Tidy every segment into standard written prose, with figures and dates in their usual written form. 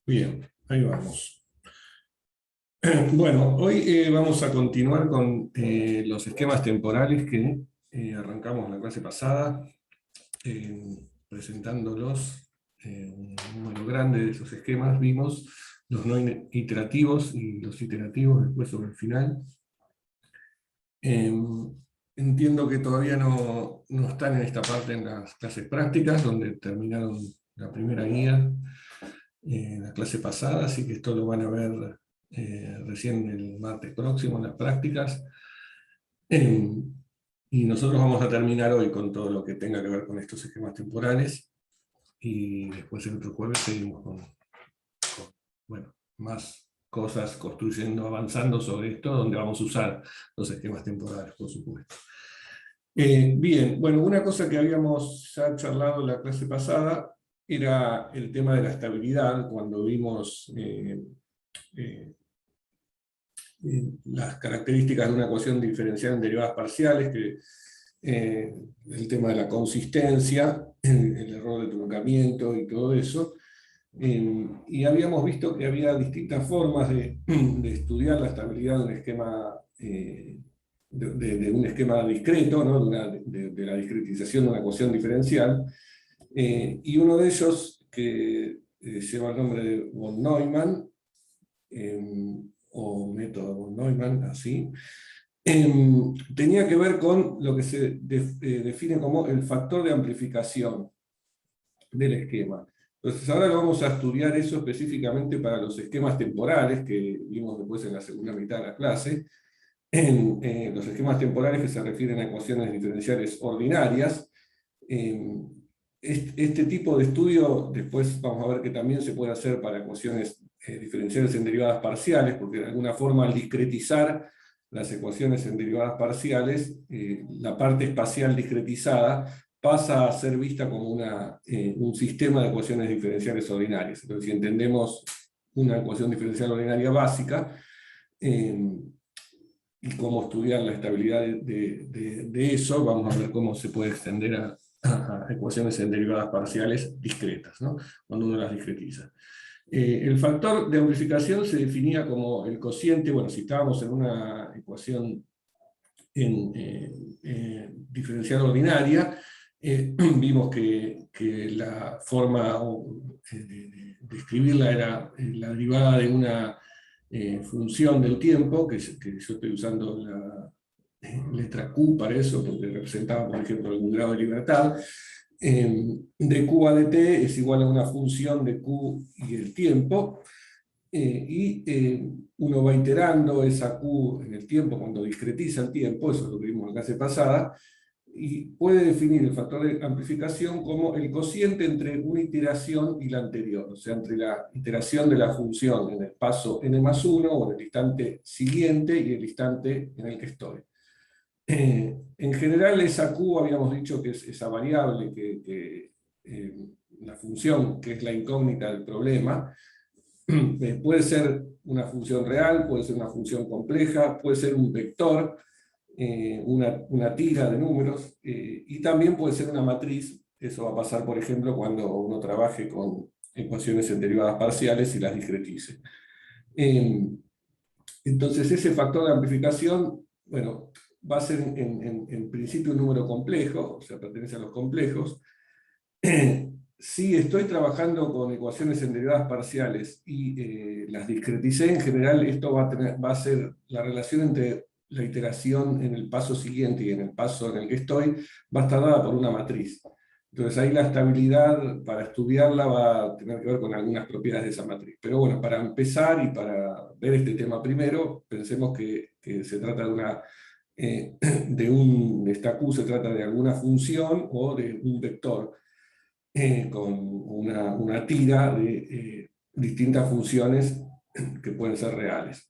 Bien, ahí vamos. Bueno, hoy vamos a continuar con los esquemas temporales que arrancamos la clase pasada, presentándolos, un número grande de esos esquemas. Vimos los no iterativos y los iterativos después sobre el final. Entiendo que todavía no están en esta parte en las clases prácticas, donde terminaron la primera guía en la clase pasada, así que esto lo van a ver recién el martes próximo en las prácticas. Y nosotros vamos a terminar hoy con todo lo que tenga que ver con estos esquemas temporales, y después el otro jueves seguimos con bueno, más cosas construyendo, avanzando sobre esto, donde vamos a usar los esquemas temporales, por supuesto. Bien, bueno, una cosa que habíamos ya charlado en la clase pasada era el tema de la estabilidad, cuando vimos las características de una ecuación diferencial en derivadas parciales, el tema de la consistencia, el error de truncamiento y todo eso. Y habíamos visto que había distintas formas de estudiar la estabilidad de un esquema, de un esquema discreto, ¿no? de la discretización de una ecuación diferencial. Y uno de ellos, que lleva el nombre de von Neumann, o método von Neumann, así, tenía que ver con lo que se define como el factor de amplificación del esquema. Entonces ahora vamos a estudiar eso específicamente para los esquemas temporales, que vimos después en la segunda mitad de la clase, en los esquemas temporales que se refieren a ecuaciones diferenciales ordinarias. Este tipo de estudio, después vamos a ver que también se puede hacer para ecuaciones diferenciales en derivadas parciales, porque de alguna forma al discretizar las ecuaciones en derivadas parciales, la parte espacial discretizada pasa a ser vista como un sistema de ecuaciones diferenciales ordinarias. Entonces, si entendemos una ecuación diferencial ordinaria básica, y cómo estudiar la estabilidad de eso, vamos a ver cómo se puede extender a ecuaciones en derivadas parciales discretas, ¿no? Cuando uno las discretiza. El factor de amplificación se definía como el cociente, bueno, si estábamos en una ecuación diferencial ordinaria, vimos que la forma de escribirla era la derivada de una función del tiempo, que yo estoy usando la letra Q para eso, porque representaba, por ejemplo, algún grado de libertad. De Q a dt es igual a una función de Q y el tiempo, uno va iterando esa Q en el tiempo cuando discretiza el tiempo, eso es lo que vimos en la clase pasada, y puede definir el factor de amplificación como el cociente entre una iteración y la anterior, o sea, entre la iteración de la función en el paso n+1, o en el instante siguiente, y el instante en el que estoy. En general, esa Q habíamos dicho que es esa variable, la función que es la incógnita del problema, puede ser una función real, puede ser una función compleja, puede ser un vector, una tira de números, y también puede ser una matriz. Eso va a pasar, por ejemplo, cuando uno trabaje con ecuaciones en derivadas parciales y las discretice. Entonces ese factor de amplificación, bueno, va a ser en principio un número complejo, o sea, pertenece a los complejos. Si estoy trabajando con ecuaciones en derivadas parciales y las discreticé, en general esto va a ser la relación entre la iteración en el paso siguiente y en el paso en el que estoy, va a estar dada por una matriz. Entonces ahí la estabilidad, para estudiarla, va a tener que ver con algunas propiedades de esa matriz. Pero bueno, para empezar y para ver este tema primero, pensemos que se trata esta Q se trata de alguna función o de un vector, con una tira de distintas funciones que pueden ser reales.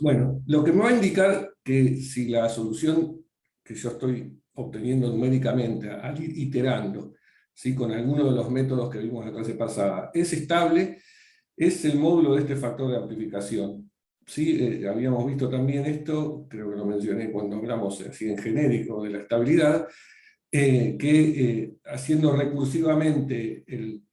Bueno, lo que me va a indicar que si la solución que yo estoy obteniendo numéricamente, al ir iterando, ¿sí?, con alguno de los métodos que vimos en la clase pasada, es estable, es el módulo de este factor de amplificación. ¿Sí? Habíamos visto también esto, creo que lo mencioné cuando hablamos así en genérico de la estabilidad, que haciendo recursivamente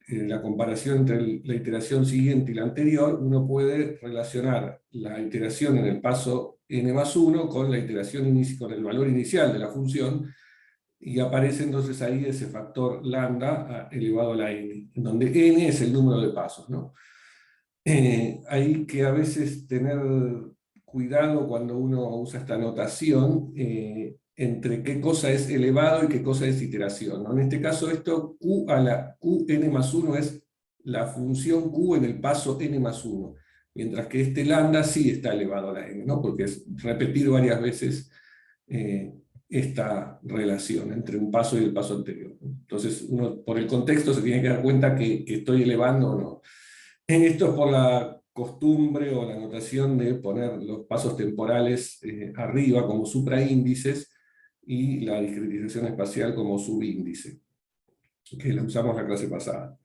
la comparación entre la iteración siguiente y la anterior, uno puede relacionar la iteración en el paso n+1 con la iteración con el valor inicial de la función, y aparece entonces ahí ese factor lambda elevado a la n, en donde n es el número de pasos, ¿no? Hay que a veces tener cuidado cuando uno usa esta notación entre qué cosa es elevado y qué cosa es iteración, ¿no? En este caso esto q a la qn+1 es la función q en el paso n+1, mientras que este lambda sí está elevado a la n, ¿no? Porque es repetir varias veces esta relación entre un paso y el paso anterior, ¿no? Entonces uno por el contexto se tiene que dar cuenta que estoy elevando o no. Esto es por la costumbre o la notación de poner los pasos temporales arriba como supraíndices y la discretización espacial como subíndice, que la usamos la clase pasada.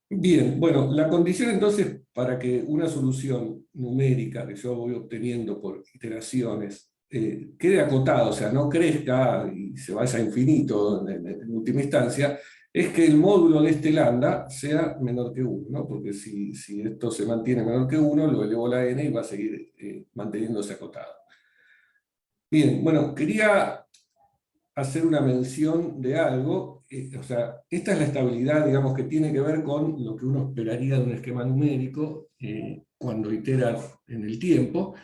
Bien, bueno, la condición entonces para que una solución numérica que yo voy obteniendo por iteraciones quede acotada, o sea, no crezca y se vaya a infinito en última instancia, es que el módulo de este lambda sea menor que 1, ¿no? Porque si esto se mantiene menor que 1, lo elevo a la n y va a seguir manteniéndose acotado. Bien, bueno, quería hacer una mención de algo, o sea, esta es la estabilidad, digamos, que tiene que ver con lo que uno esperaría de un esquema numérico cuando itera en el tiempo,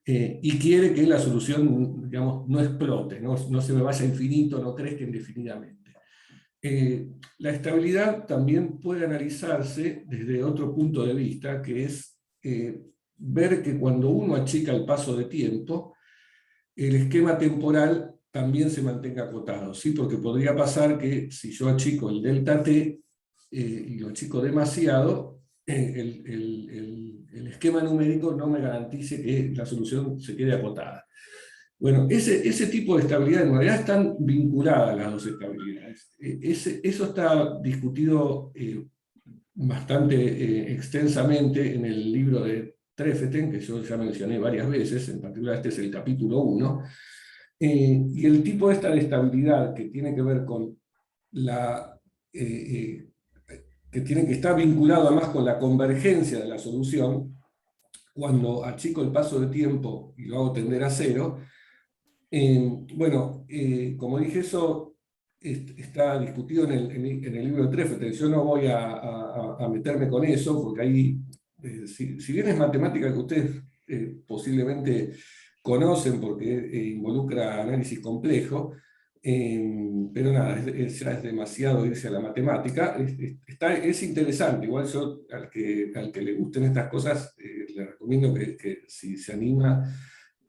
y quiere que la solución, digamos, no explote, no se me vaya a infinito, no crezca indefinidamente. La estabilidad también puede analizarse desde otro punto de vista, que es ver que cuando uno achica el paso de tiempo, el esquema temporal también se mantenga acotado, ¿sí? Porque podría pasar que si yo achico el delta t y lo achico demasiado, el esquema numérico no me garantice que la solución se quede acotada. Bueno, ese tipo de estabilidad en realidad están vinculadas las dos estabilidades. Eso está discutido bastante extensamente en el libro de Trefethen, que yo ya mencioné varias veces, en particular este es el capítulo 1, y el tipo esta de estabilidad que tiene que ver con la... que tiene que estar vinculado además con la convergencia de la solución, cuando achico el paso de tiempo y lo hago tender a cero, bueno, como dije, eso está discutido en el libro de Trefethen. Yo no voy a meterme con eso, porque ahí, si bien es matemática que ustedes posiblemente conocen, porque involucra análisis complejo, pero nada, ya es demasiado irse a la matemática. Es interesante, igual yo al que le gusten estas cosas, le recomiendo que si se anima,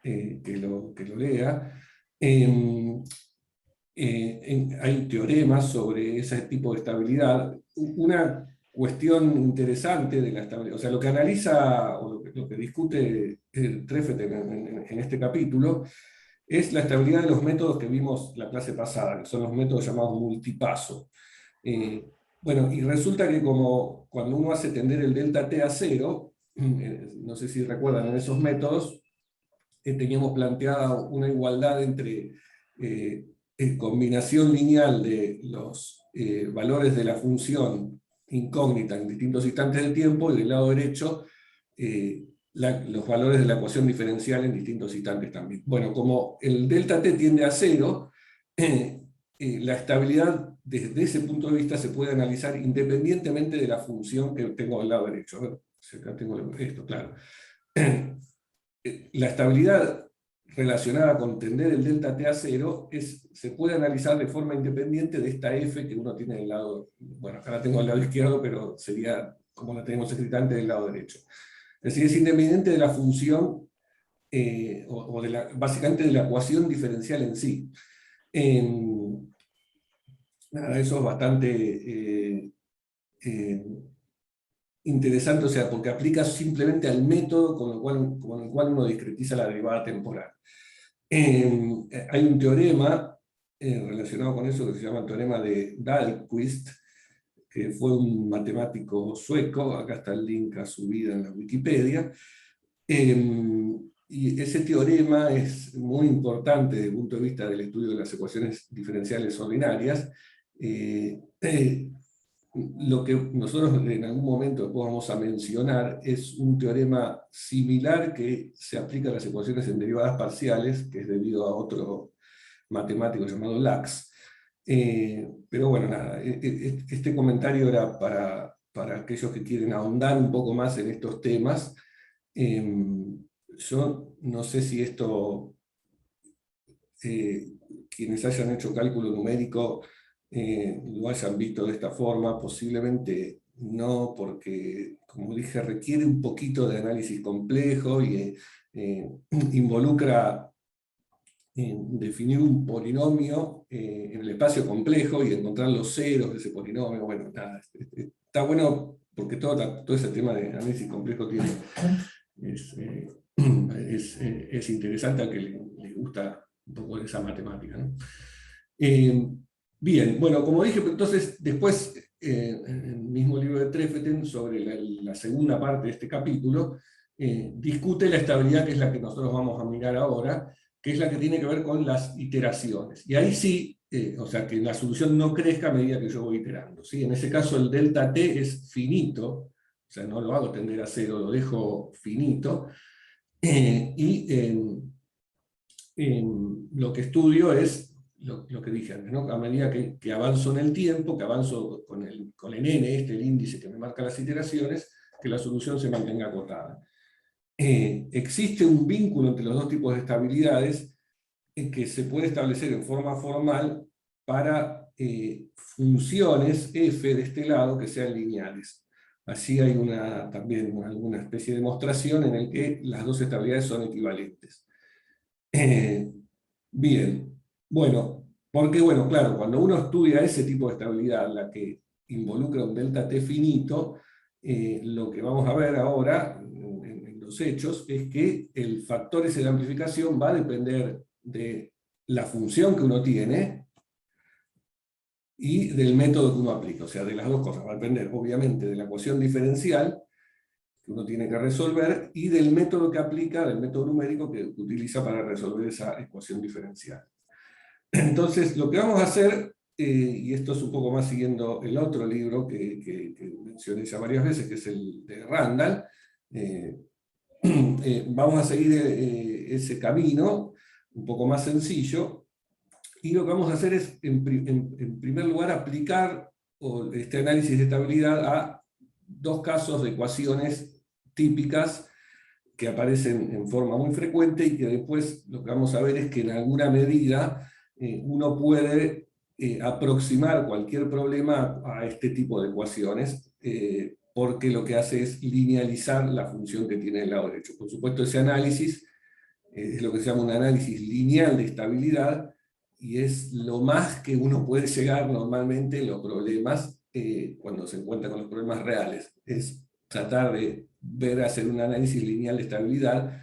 que lo lea. Hay teoremas sobre ese tipo de estabilidad. Una cuestión interesante de la estabilidad, o sea, lo que analiza o lo que discute Trefethen en este capítulo es la estabilidad de los métodos que vimos la clase pasada, que son los métodos llamados multipaso. Bueno, y resulta que como cuando uno hace tender el delta t a cero, no sé si recuerdan en esos métodos, teníamos planteada una igualdad entre combinación lineal de los valores de la función incógnita en distintos instantes del tiempo, y del lado derecho los valores de la ecuación diferencial en distintos instantes también. Bueno, como el delta t tiende a cero, la estabilidad desde ese punto de vista se puede analizar independientemente de la función que tengo del lado derecho. A ver, si acá tengo esto, claro. La estabilidad relacionada con tender el delta t a cero se puede analizar de forma independiente de esta f que uno tiene del lado, bueno, acá la tengo del lado izquierdo, pero sería como la tenemos escrita antes del lado derecho. Es decir, es independiente de la función, o básicamente de la ecuación diferencial en sí. Nada, eso es bastante interesante, o sea, porque aplica simplemente al método con el cual uno discretiza la derivada temporal. Hay un teorema relacionado con eso que se llama el teorema de Dahlquist, que fue un matemático sueco, acá está el link a su vida en la Wikipedia, Y ese teorema es muy importante desde el punto de vista del estudio de las ecuaciones diferenciales ordinarias. Lo que nosotros en algún momento después vamos a mencionar es un teorema similar que se aplica a las ecuaciones en derivadas parciales, que es debido a otro matemático llamado Lax. Pero bueno, nada, este comentario era para aquellos que quieren ahondar un poco más en estos temas. Yo no sé si esto, quienes hayan hecho cálculo numérico lo hayan visto de esta forma, posiblemente no, porque, como dije, requiere un poquito de análisis complejo y involucra definir un polinomio en el espacio complejo y encontrar los ceros de ese polinomio. Bueno, nada, está bueno porque todo ese tema de análisis complejo tiene, es interesante a que le gusta un poco de esa matemática, ¿no? Bien, bueno, como dije, entonces después, en el mismo libro de Trefethen, sobre la segunda parte de este capítulo, discute la estabilidad, que es la que nosotros vamos a mirar ahora, que es la que tiene que ver con las iteraciones. Y ahí sí, o sea, que la solución no crezca a medida que yo voy iterando, ¿sí? En ese caso el delta t es finito, o sea, no lo hago tender a cero, lo dejo finito, y lo que estudio es lo que dije antes, ¿no? A medida que avanzo en el tiempo, que avanzo con el n, el índice que me marca las iteraciones, que la solución se mantenga acotada. Existe un vínculo entre los dos tipos de estabilidades que se puede establecer en forma formal para funciones f de este lado que sean lineales. Así hay también alguna especie de demostración en la que las dos estabilidades son equivalentes. Bien, bueno, porque bueno, claro, cuando uno estudia ese tipo de estabilidad, la que involucra un delta t finito, lo que vamos a ver ahora en los hechos es que el factor ese de amplificación va a depender de la función que uno tiene y del método que uno aplica, o sea, de las dos cosas. Va a depender obviamente de la ecuación diferencial que uno tiene que resolver y del método que aplica, del método numérico que utiliza para resolver esa ecuación diferencial. Entonces, lo que vamos a hacer, y esto es un poco más siguiendo el otro libro que mencioné ya varias veces, que es el de Randall, vamos a seguir ese camino, un poco más sencillo, y lo que vamos a hacer es, en primer lugar, aplicar este análisis de estabilidad a dos casos de ecuaciones típicas que aparecen en forma muy frecuente y que después lo que vamos a ver es que en alguna medida uno puede aproximar cualquier problema a este tipo de ecuaciones, porque lo que hace es linealizar la función que tiene el lado derecho. Por supuesto, ese análisis es lo que se llama un análisis lineal de estabilidad, y es lo más que uno puede llegar normalmente en los problemas, cuando se encuentra con los problemas reales. Es tratar de hacer un análisis lineal de estabilidad,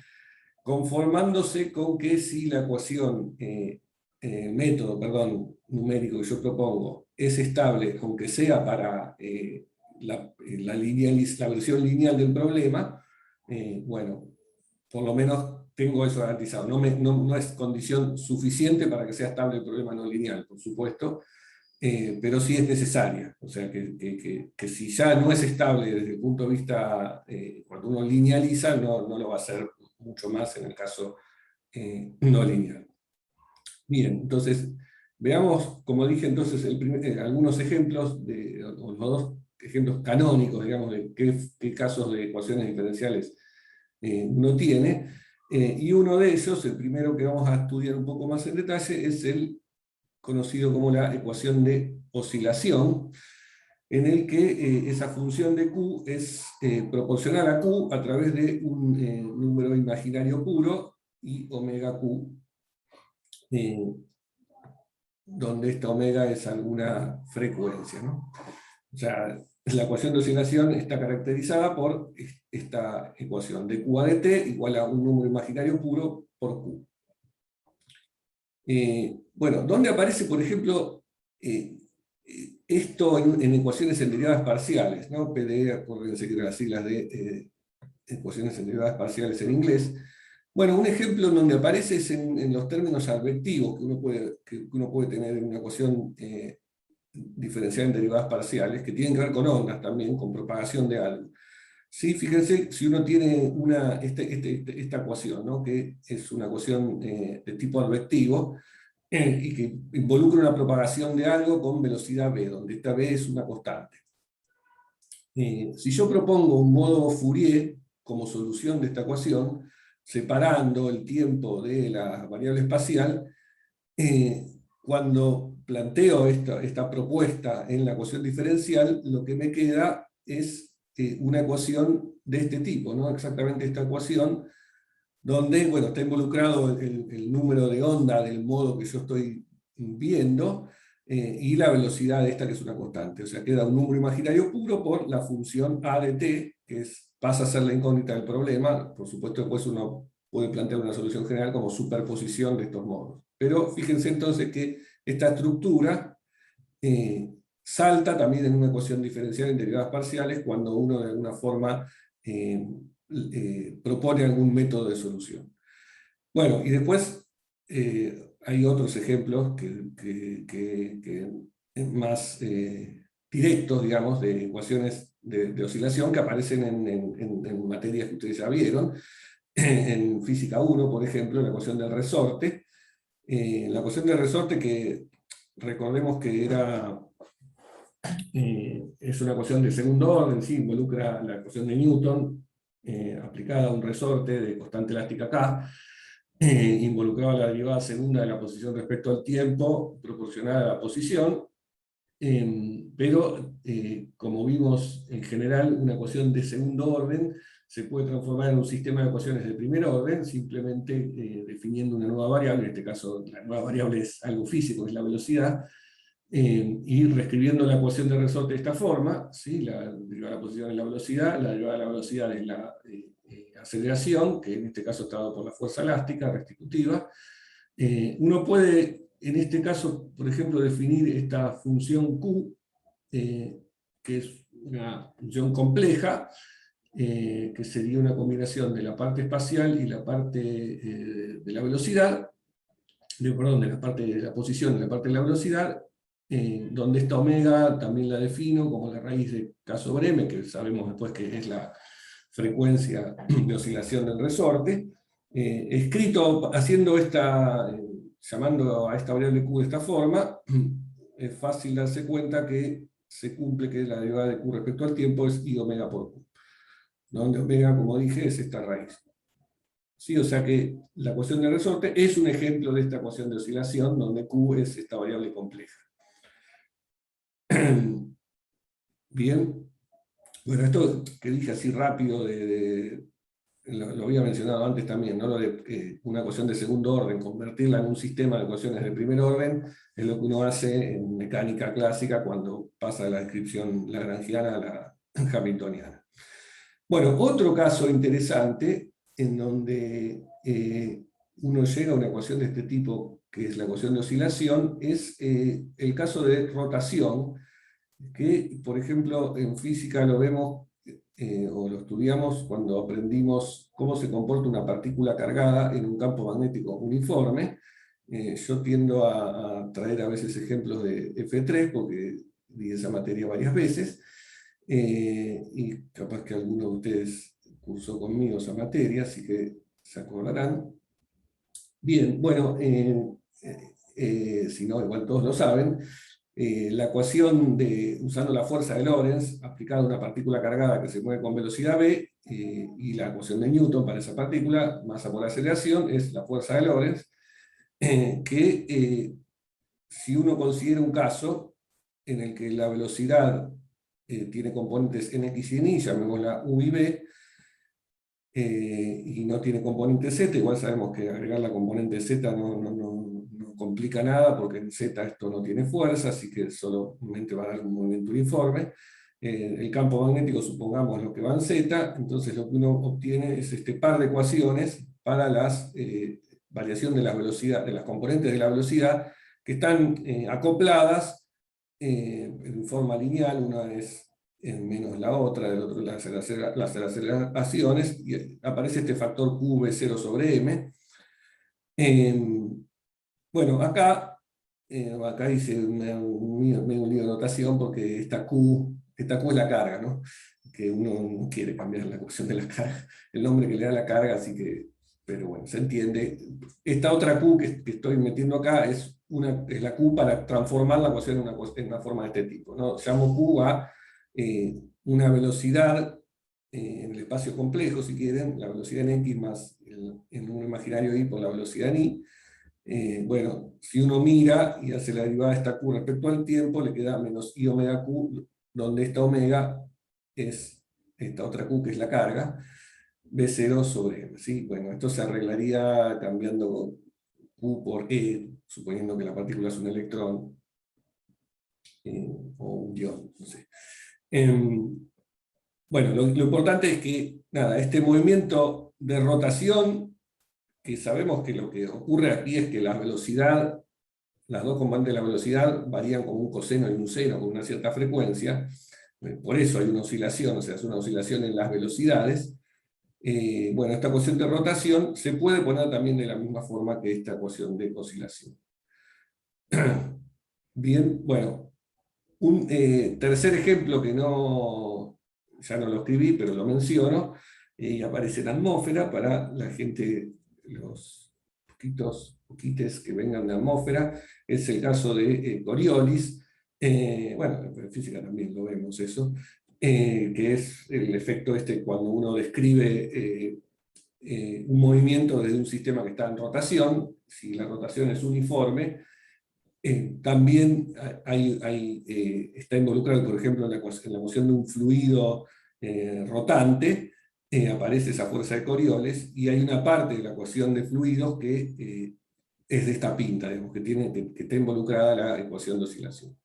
conformándose con que si la ecuación, el método, perdón, numérico que yo propongo es estable, aunque sea para la versión lineal del problema, bueno, por lo menos tengo eso garantizado. No es condición suficiente para que sea estable el problema no lineal, por supuesto, pero sí es necesaria. O sea, que si ya no es estable desde el punto de vista, cuando uno linealiza, no lo va a hacer mucho más en el caso no lineal. Bien, entonces, veamos, como dije entonces, algunos ejemplos, los dos ejemplos canónicos, digamos, de qué casos de ecuaciones diferenciales uno tiene, y uno de ellos, el primero que vamos a estudiar un poco más en detalle, es el conocido como la ecuación de oscilación, en el que esa función de Q es proporcional a Q a través de un número imaginario puro, y omega Q, donde esta omega es alguna frecuencia, ¿no? O sea, la ecuación de oscilación está caracterizada por esta ecuación de Q a de t igual a un número imaginario puro por Q. Bueno, ¿dónde aparece, por ejemplo, esto en ecuaciones en derivadas parciales? ¿No? PDE, acuérdense que eran las siglas de ecuaciones en derivadas parciales en inglés. Bueno, un ejemplo en donde aparece es en los términos advectivos que uno puede tener en una ecuación diferencial en derivadas parciales, que tienen que ver con ondas también, con propagación de algo. Sí, fíjense, si uno tiene esta ecuación, ¿no? Que es una ecuación de tipo advectivo, y que involucra una propagación de algo con velocidad v, donde esta v es una constante. Si yo propongo un modo Fourier como solución de esta ecuación, separando el tiempo de la variable espacial, cuando planteo esta propuesta en la ecuación diferencial, lo que me queda es una ecuación de este tipo, ¿no? Exactamente esta ecuación, donde bueno, está involucrado el número de onda del modo que yo estoy viendo, y la velocidad de esta, que es una constante. O sea, queda un número imaginario puro por la función a de t, que pasa a ser la incógnita del problema. Por supuesto, después uno puede plantear una solución general como superposición de estos modos. Pero fíjense entonces que esta estructura salta también en una ecuación diferencial en derivadas parciales cuando uno de alguna forma propone algún método de solución. Bueno, y después hay otros ejemplos que más directos, digamos, de ecuaciones de oscilación que aparecen en materias que ustedes ya vieron. En física 1, por ejemplo, la ecuación del resorte. La ecuación del resorte, que recordemos que es una ecuación de segundo orden, sí, involucra la ecuación de Newton aplicada a un resorte de constante elástica K, involucraba la derivada segunda de la posición respecto al tiempo, proporcional a la posición, pero como vimos en general, una ecuación de segundo orden se puede transformar en un sistema de ecuaciones de primer orden, simplemente definiendo una nueva variable. En este caso la nueva variable es algo físico, es la velocidad, y reescribiendo la ecuación de resorte de esta forma, ¿sí? La derivada de la posición es la velocidad, la derivada de la velocidad es la aceleración, que en este caso está dado por la fuerza elástica restitutiva. Uno puede, en este caso, por ejemplo, definir esta función Q, que es una función compleja, que sería una combinación de la parte espacial y la parte de la velocidad, perdón, de la parte de la posición y la parte de la velocidad, donde esta omega también la defino como la raíz de K sobre M, que sabemos después que es la frecuencia de oscilación del resorte, escrito haciendo llamando a esta variable Q de esta forma. Es fácil darse cuenta que se cumple que la derivada de Q respecto al tiempo es I omega por Q, donde omega, como dije, es esta raíz. ¿Sí? O sea que la ecuación de resorte es un ejemplo de esta ecuación de oscilación, donde Q es esta variable compleja. Bien. Bueno, esto que dije así rápido, lo había mencionado antes también, ¿no? Lo de una ecuación de segundo orden, convertirla en un sistema de ecuaciones de primer orden, es lo que uno hace en mecánica clásica cuando pasa de la descripción lagrangiana a la hamiltoniana. Bueno, otro caso interesante en donde uno llega a una ecuación de este tipo, que es la ecuación de oscilación, es el caso de rotación, que por ejemplo en física lo vemos o lo estudiamos cuando aprendimos cómo se comporta una partícula cargada en un campo magnético uniforme. Yo tiendo a traer a veces ejemplos de F3 porque di esa materia varias veces, y capaz que alguno de ustedes cursó conmigo esa materia, así que se acordarán. Bien, bueno, si no, igual todos lo saben. La ecuación usando la fuerza de Lorentz aplicada a una partícula cargada que se mueve con velocidad v, y la ecuación de Newton para esa partícula, masa por aceleración, es la fuerza de Lorentz, que si uno considera un caso en el que la velocidad tiene componentes en x y en y, llamémosla u y b, y no tiene componente z, igual sabemos que agregar la componente z no complica nada, porque en z esto no tiene fuerza, así que solamente va a dar un movimiento uniforme. El campo magnético, supongamos lo que va en z, entonces lo que uno obtiene es este par de ecuaciones para la variación de la velocidad, de las componentes de la velocidad, que están acopladas en forma lineal. Una es menos la otra, del otro las aceleraciones, y aparece este factor QV0 sobre M. Bueno, acá hice un lío de notación porque esta Q es la carga, ¿no? Que uno no quiere cambiar la ecuación de la carga, el nombre que le da la carga, así que, pero bueno, se entiende. Esta otra Q que estoy metiendo acá es la Q para transformar la ecuación en una forma de este tipo, ¿no? Llamo Q a una velocidad en el espacio complejo, si quieren, la velocidad en X más en un imaginario Y por la velocidad en Y. Bueno, si uno mira y hace la derivada de esta Q respecto al tiempo, le queda menos I omega Q, donde esta omega es esta otra Q que es la carga, B0 sobre M, ¿sí? Bueno, esto se arreglaría cambiando Q por E, suponiendo que la partícula es un electrón o un ion, no sé. Bueno, lo importante es que, nada, este movimiento de rotación, que sabemos que lo que ocurre aquí es que la velocidad, las dos componentes de la velocidad varían como un coseno y un seno con una cierta frecuencia, por eso hay una oscilación, o sea, es una oscilación en las velocidades. Bueno, esta ecuación de rotación se puede poner también de la misma forma que esta ecuación de oscilación. Bien, bueno, un tercer ejemplo que ya no lo escribí, pero lo menciono, y aparece en atmósfera para la gente, los poquites que vengan de atmósfera, es el caso de Coriolis. Bueno, en física también lo vemos eso, que es el efecto este cuando uno describe un movimiento desde un sistema que está en rotación. Si la rotación es uniforme, también está involucrado, por ejemplo, en la moción de un fluido rotante, aparece esa fuerza de Coriolis, y hay una parte de la ecuación de fluidos que es de esta pinta, digamos, que está involucrada la ecuación de oscilación.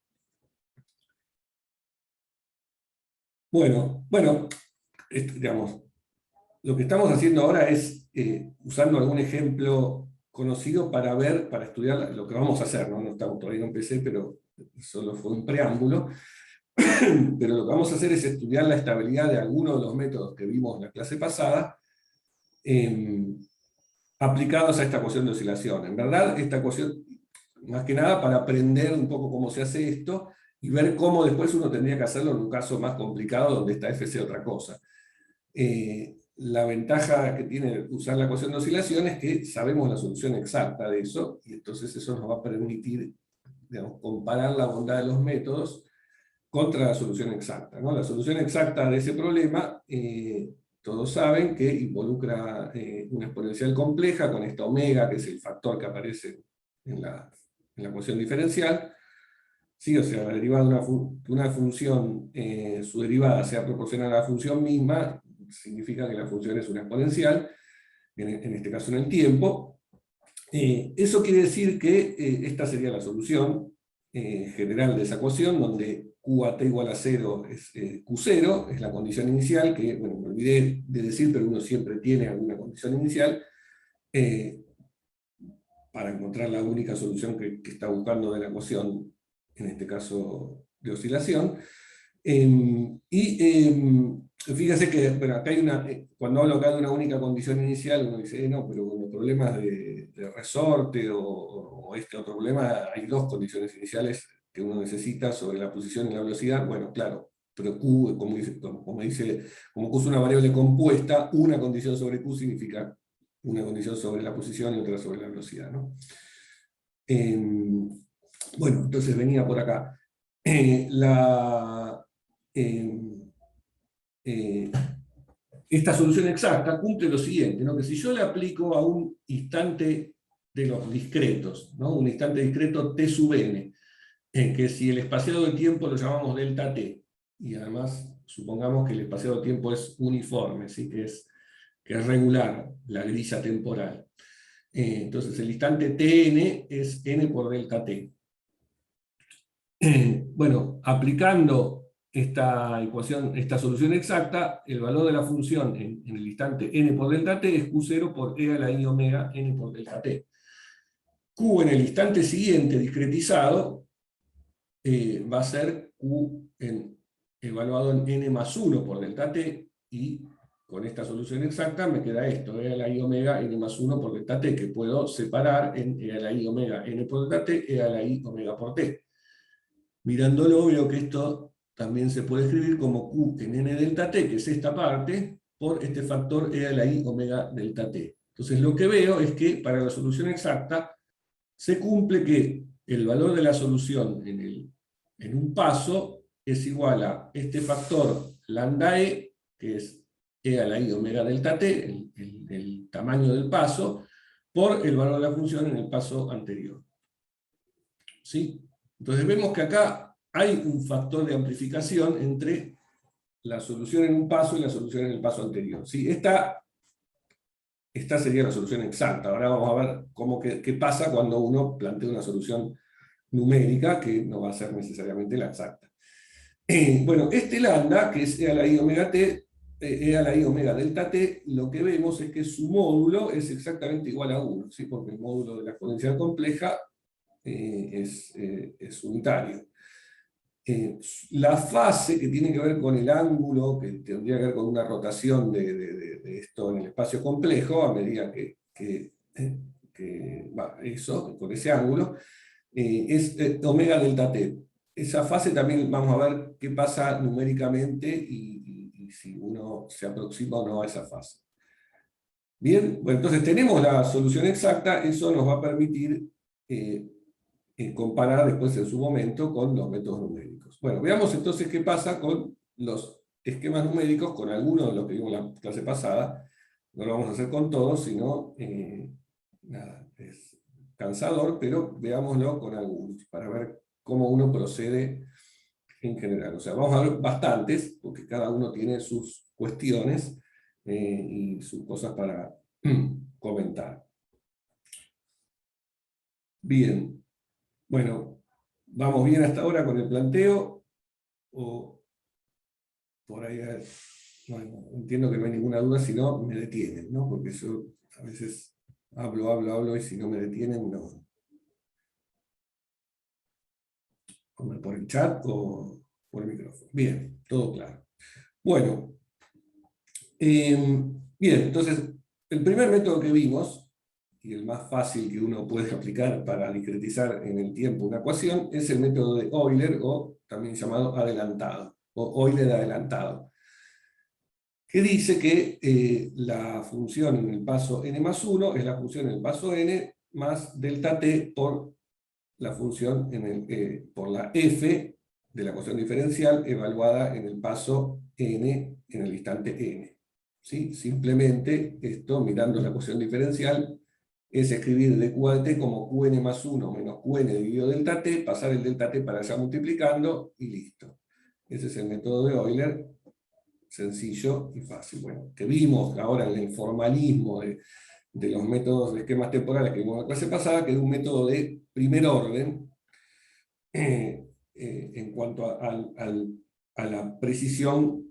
Bueno, digamos, lo que estamos haciendo ahora es usando algún ejemplo conocido para estudiar lo que vamos a hacer, ¿no? Todavía no empecé, pero solo fue un preámbulo. Pero lo que vamos a hacer es estudiar la estabilidad de algunos de los métodos que vimos en la clase pasada, aplicados a esta ecuación de oscilación. En verdad, esta ecuación, más que nada para aprender un poco cómo se hace esto, y ver cómo después uno tendría que hacerlo en un caso más complicado donde está FC otra cosa. La ventaja que tiene usar la ecuación de oscilación es que sabemos la solución exacta de eso, y entonces eso nos va a permitir, digamos, comparar la bondad de los métodos contra la solución exacta, ¿no? La solución exacta de ese problema, todos saben que involucra una exponencial compleja con esta omega, que es el factor que aparece en la ecuación diferencial. Sí, o sea, la derivada de una función, su derivada sea proporcional a la función misma, significa que la función es una exponencial, en este caso en el tiempo. Eso quiere decir que esta sería la solución general de esa ecuación, donde QAT igual a 0 es Q0, es la condición inicial, que, bueno, me olvidé de decir, pero uno siempre tiene alguna condición inicial, para encontrar la única solución que está buscando de la ecuación, en este caso de oscilación. Fíjese que, bueno, acá hay cuando hablo acá de una única condición inicial, uno dice, no, pero con los problemas de resorte o este otro problema, hay dos condiciones iniciales que uno necesita sobre la posición y la velocidad. Bueno, claro, pero Q, como Q es una variable compuesta, una condición sobre Q significa una condición sobre la posición y otra sobre la velocidad, ¿no? Bueno, entonces venía por acá. Esta solución exacta cumple lo siguiente, ¿no? Que si yo le aplico a un instante de los discretos, ¿no? Un instante discreto t sub n, que si el espaciado de tiempo lo llamamos delta t, y además supongamos que el espaciado de tiempo es uniforme, ¿sí? que es regular, la grilla temporal. Entonces el instante tn es n por delta t. Bueno, aplicando esta ecuación, esta solución exacta, el valor de la función en el instante n por delta t es q0 por e a la i omega n por delta t. Q en el instante siguiente discretizado va a ser q en evaluado en n más 1 por delta t, y con esta solución exacta me queda esto, e a la i omega n más 1 por delta t, que puedo separar en e a la i omega n por delta t, e a la i omega por t. Mirándolo veo que esto también se puede escribir como q en n delta t, que es esta parte, por este factor e a la i omega delta t. Entonces lo que veo es que para la solución exacta se cumple que el valor de la solución en un paso es igual a este factor lambda e, que es e a la i omega delta t, el tamaño del paso, por el valor de la función en el paso anterior. ¿Sí? Entonces vemos que acá hay un factor de amplificación entre la solución en un paso y la solución en el paso anterior. ¿Sí? Esta sería la solución exacta. Ahora vamos a ver qué pasa cuando uno plantea una solución numérica, que no va a ser necesariamente la exacta. Bueno, este lambda, que es e a la i omega t, e a la i omega delta t, lo que vemos es que su módulo es exactamente igual a 1, ¿sí? Porque el módulo de la exponencial compleja es unitario. La fase que tiene que ver con el ángulo, que tendría que ver con una rotación de esto en el espacio complejo, a medida que va eso, con ese ángulo, es omega delta t. Esa fase también vamos a ver qué pasa numéricamente y si uno se aproxima o no a esa fase. Bien, bueno, entonces tenemos la solución exacta, eso nos va a permitir comparar después en su momento con los métodos numéricos. Bueno, veamos entonces qué pasa con los esquemas numéricos, con algunos de los que vimos en la clase pasada. No lo vamos a hacer con todos, sino, nada, es cansador, pero veámoslo con algunos, para ver cómo uno procede en general. O sea, vamos a ver bastantes, porque cada uno tiene sus cuestiones y sus cosas para comentar. Bien. Bueno, ¿vamos bien hasta ahora con el planteo? O por ahí, bueno, entiendo que no hay ninguna duda, si no, me detienen, ¿no? Porque yo a veces hablo, y si no me detienen, no. Por el chat o por el micrófono. Bien, todo claro. Bueno, bien, entonces, el primer método que vimos, y el más fácil que uno puede aplicar para discretizar en el tiempo una ecuación, es el método de Euler, o también llamado adelantado, o Euler adelantado, que dice que la función en el paso n más 1 es la función en el paso n más delta t por la función por la f de la ecuación diferencial evaluada en el paso n en el instante n. ¿Sí? Simplemente esto, mirando la ecuación diferencial, es escribir dq de t como qn más 1 menos qn dividido delta t, pasar el delta t para allá multiplicando, y listo. Ese es el método de Euler, sencillo y fácil. Bueno, que vimos ahora en el formalismo de los métodos de esquemas temporales que vimos en la clase pasada, que es un método de primer orden, en cuanto a la precisión,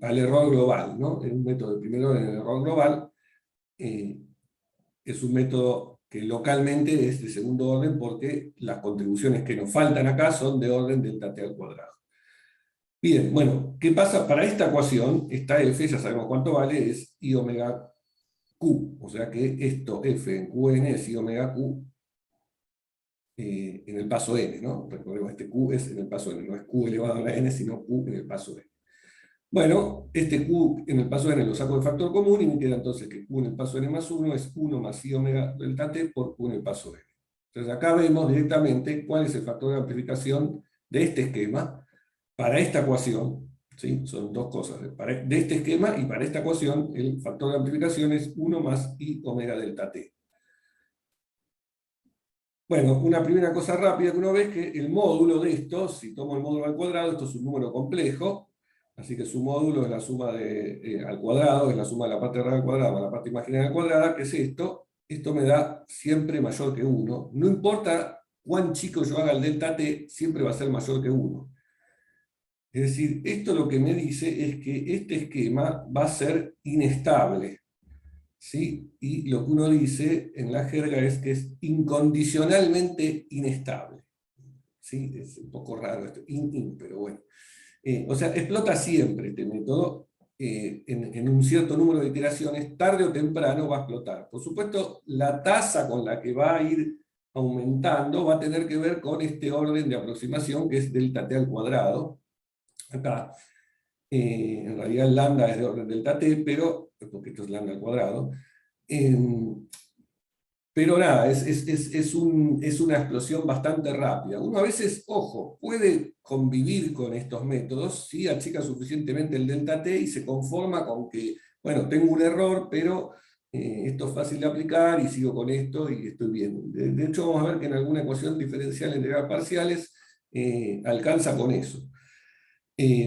al error global, ¿no? Es un método de primer orden, el error global, es un método que localmente es de segundo orden, porque las contribuciones que nos faltan acá son de orden delta t al cuadrado. Bien, bueno, ¿qué pasa? Para esta ecuación, esta f, ya sabemos cuánto vale, es i omega q, o sea que esto f en qn es i omega q en el paso n, ¿no? Recordemos, este q es en el paso n, no es q elevado a la n, sino q en el paso n. Bueno, este q en el paso n lo saco de factor común y me queda entonces que q en el paso n más 1 es 1 más i omega delta t por q en el paso n. Entonces acá vemos directamente cuál es el factor de amplificación de este esquema para esta ecuación. ¿Sí? Son dos cosas. De este esquema y para esta ecuación el factor de amplificación es 1 más i omega delta t. Bueno, una primera cosa rápida que uno ve es que el módulo de esto, si tomo el módulo al cuadrado, esto es un número complejo, así que su módulo es la suma al cuadrado, es la suma de la parte real al cuadrado a la parte imaginaria al cuadrado, que es esto. Esto me da siempre mayor que 1. No importa cuán chico yo haga el delta t, siempre va a ser mayor que 1. Es decir, esto lo que me dice es que este esquema va a ser inestable. ¿Sí? Y lo que uno dice en la jerga es que es incondicionalmente inestable. ¿Sí? Es un poco raro esto, pero bueno. O sea, explota siempre este método. En un cierto número de iteraciones, tarde o temprano va a explotar. Por supuesto, la tasa con la que va a ir aumentando va a tener que ver con este orden de aproximación que es delta t al cuadrado. Acá, en realidad lambda es de orden delta t, pero, porque esto es lambda al cuadrado, pero nada, es una explosión bastante rápida. Uno a veces, ojo, puede convivir con estos métodos si achica suficientemente el delta t y se conforma con que, bueno, tengo un error, pero esto es fácil de aplicar y sigo con esto y estoy bien. De hecho, vamos a ver que en alguna ecuación diferencial integral parciales alcanza con eso.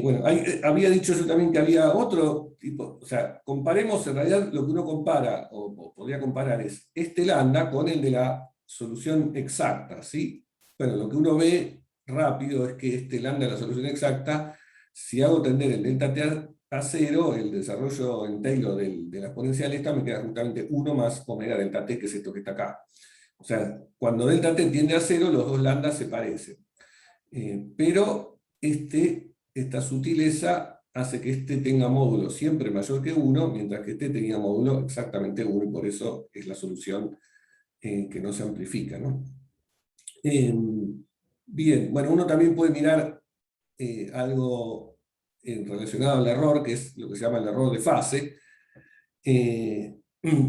Bueno, había dicho yo también que había otro tipo, o sea, comparemos en realidad lo que uno compara, o podría comparar es este lambda con el de la solución exacta, ¿sí? Bueno, lo que uno ve rápido es que este lambda de la solución exacta, si hago tender el delta t a 0, el desarrollo en Taylor de la exponencial esta me queda justamente 1 más omega delta t, que es esto que está acá. O sea, cuando delta t tiende a 0, los dos lambdas se parecen. Pero esta sutileza hace que este tenga módulo siempre mayor que 1, mientras que este tenía módulo exactamente 1, y por eso es la solución que no se amplifica, ¿no? Bien, bueno, uno también puede mirar algo relacionado al error, que es lo que se llama el error de fase,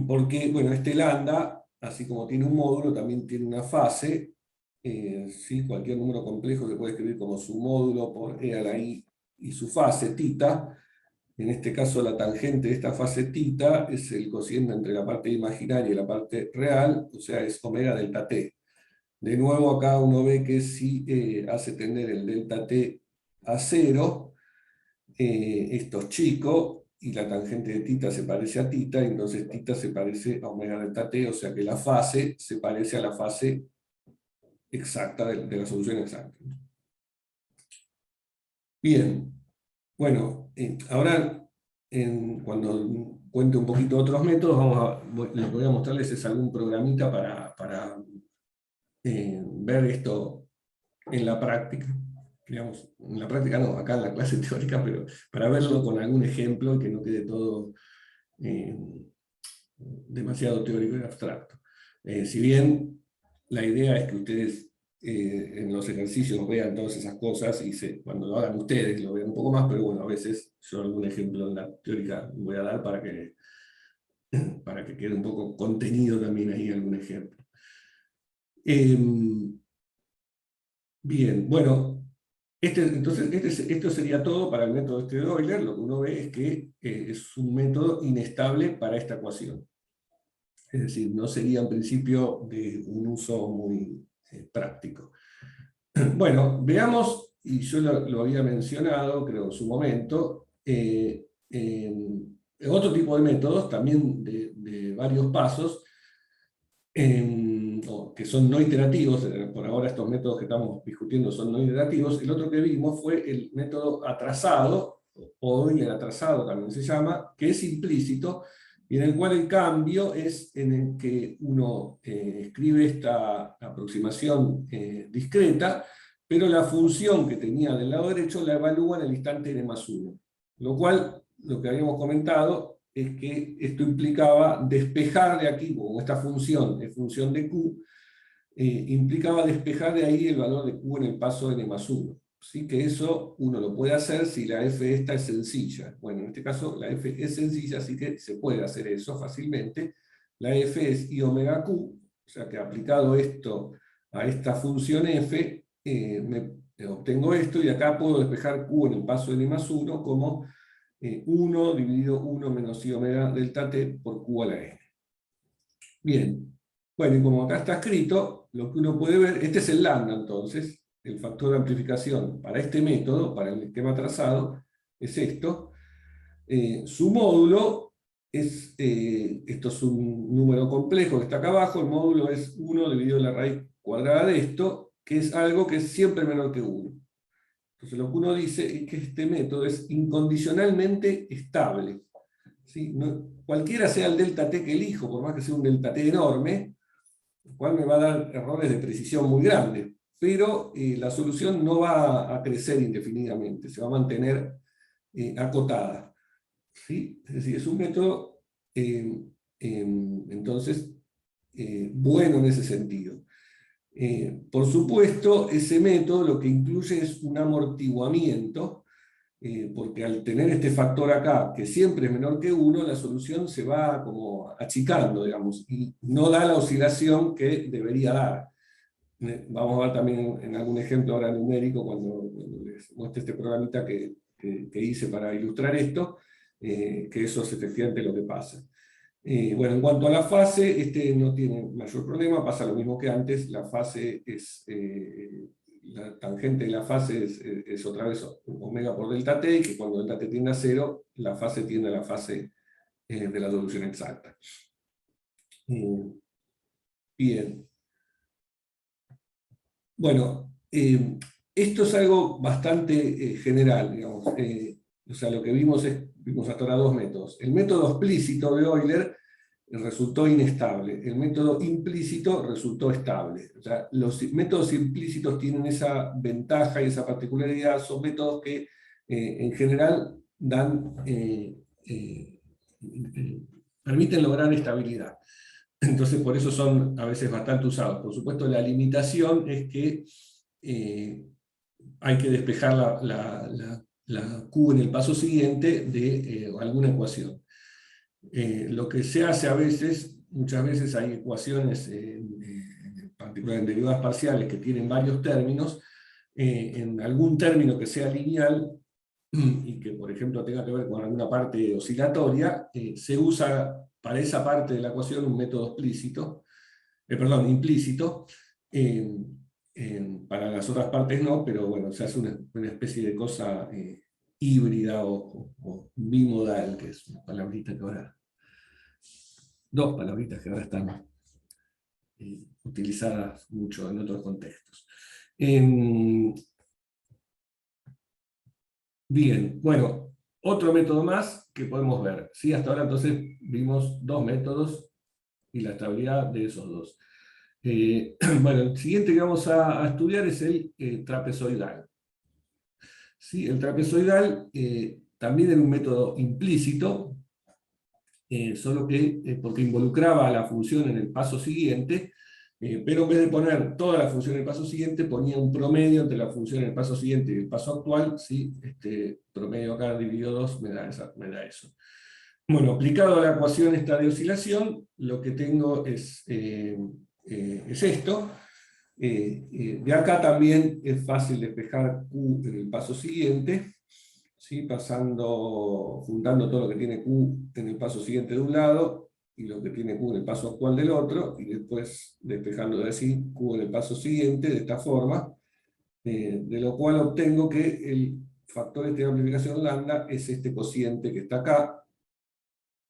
porque, bueno, este lambda, así como tiene un módulo, también tiene una fase. ¿Sí? Cualquier número complejo se puede escribir como su módulo por e a la i y su fase, tita. En este caso, la tangente de esta fase tita es el cociente entre la parte imaginaria y la parte real, o sea, es omega delta t. De nuevo, acá uno ve que si hace tender el delta t a 0, esto es chico, y la tangente de tita se parece a tita, entonces tita se parece a omega delta t, o sea que la fase se parece a la fase exacta de la solución exacta. Bien, bueno, ahora cuando cuente un poquito otros métodos, lo que voy a mostrarles es algún programita para ver esto en la práctica. Digamos, en la práctica no, acá en la clase teórica, pero para verlo con algún ejemplo y que no quede todo eh, demasiado teórico y abstracto. Si bien la idea es que ustedes en los ejercicios vean todas esas cosas y cuando lo hagan ustedes lo vean un poco más, pero bueno, a veces yo algún ejemplo en la teórica voy a dar para que quede un poco contenido también ahí algún ejemplo. Bien, bueno, entonces esto sería todo para el método de Euler. Lo que uno ve es que es un método inestable para esta ecuación. Es decir, no sería en principio de un uso muy práctico. Bueno, veamos, y yo lo había mencionado, creo, en su momento, otro tipo de métodos, también de varios pasos, que son no iterativos. Por ahora estos métodos que estamos discutiendo son no iterativos. El otro que vimos fue el método atrasado, o el atrasado también se llama, que es implícito, y en el cual el cambio es en el que uno escribe esta aproximación discreta, pero la función que tenía del lado derecho la evalúa en el instante n+1. Lo cual, lo que habíamos comentado, es que esto implicaba despejar de aquí, como esta función es función de q, implicaba despejar de ahí el valor de q en el paso n+1. ¿Sí? Que eso uno lo puede hacer si la f esta es sencilla. Bueno, en este caso la f es sencilla, así que se puede hacer eso fácilmente. La f es i omega q, o sea que aplicado esto a esta función f, obtengo esto, y acá puedo despejar q en el paso n+1 como 1 dividido 1 menos i omega delta t por q a la n. Bien, bueno, y como acá está escrito, lo que uno puede ver, este es el lambda entonces, el factor de amplificación para este método, para el esquema trazado, es esto. Su módulo esto es un número complejo que está acá abajo, el módulo es 1 dividido la raíz cuadrada de esto, que es algo que es siempre menor que 1. Entonces lo que uno dice es que este método es incondicionalmente estable. ¿Sí? Cualquiera sea el delta t que elijo, por más que sea un delta t enorme, el cual me va a dar errores de precisión muy grandes. pero la solución no va a crecer indefinidamente, se va a mantener acotada. ¿Sí? Es decir, es un método entonces bueno en ese sentido. Por supuesto, ese método lo que incluye es un amortiguamiento, porque al tener este factor acá, que siempre es menor que 1, la solución se va como achicando, digamos, y no da la oscilación que debería dar. Vamos a ver también en algún ejemplo ahora numérico, cuando les muestre este programita que hice para ilustrar esto, que eso es efectivamente lo que pasa. Bueno, en cuanto a la fase, este no tiene mayor problema, pasa lo mismo que antes, la fase es, la tangente de la fase es otra vez omega por delta t, y que cuando delta t tiende a 0, la fase tiende a la fase de la solución exacta. Bien. Bueno, esto es algo bastante general, digamos. O sea, lo que vimos hasta ahora dos métodos. El método explícito de Euler resultó inestable. El método implícito resultó estable. O sea, los métodos implícitos tienen esa ventaja y esa particularidad. Son métodos que en general permiten lograr estabilidad. Entonces, por eso son a veces bastante usados. Por supuesto, la limitación es que hay que despejar la Q en el paso siguiente de alguna ecuación. Lo que se hace a veces, muchas veces hay ecuaciones, en particular en derivadas parciales, que tienen varios términos. En algún término que sea lineal, y que por ejemplo tenga que ver con alguna parte oscilatoria, se usa para esa parte de la ecuación un método implícito, para las otras partes no, pero bueno, se hace una especie de cosa híbrida o bimodal, que es una palabrita que ahora, dos palabritas que ahora están utilizadas mucho en otros contextos. Bien, bueno, otro método más que podemos ver. ¿Sí? Hasta ahora entonces vimos dos métodos y la estabilidad de esos dos. Bueno, el siguiente que vamos a estudiar es el trapezoidal. ¿Sí? El trapezoidal también era un método implícito, solo que porque involucraba a la función en el paso siguiente, pero en vez de poner toda la función en el paso siguiente, ponía un promedio entre la función en el paso siguiente y el paso actual. ¿Sí? Este promedio acá dividido 2 me da eso. Bueno, aplicado a la ecuación esta de oscilación, lo que tengo es esto. De acá también es fácil despejar Q en el paso siguiente, ¿sí? Juntando todo lo que tiene Q en el paso siguiente de un lado y lo que tiene Q en el paso actual del otro, y después despejando de así Q en el paso siguiente de esta forma, de lo cual obtengo que el factor de amplificación lambda es este cociente que está acá,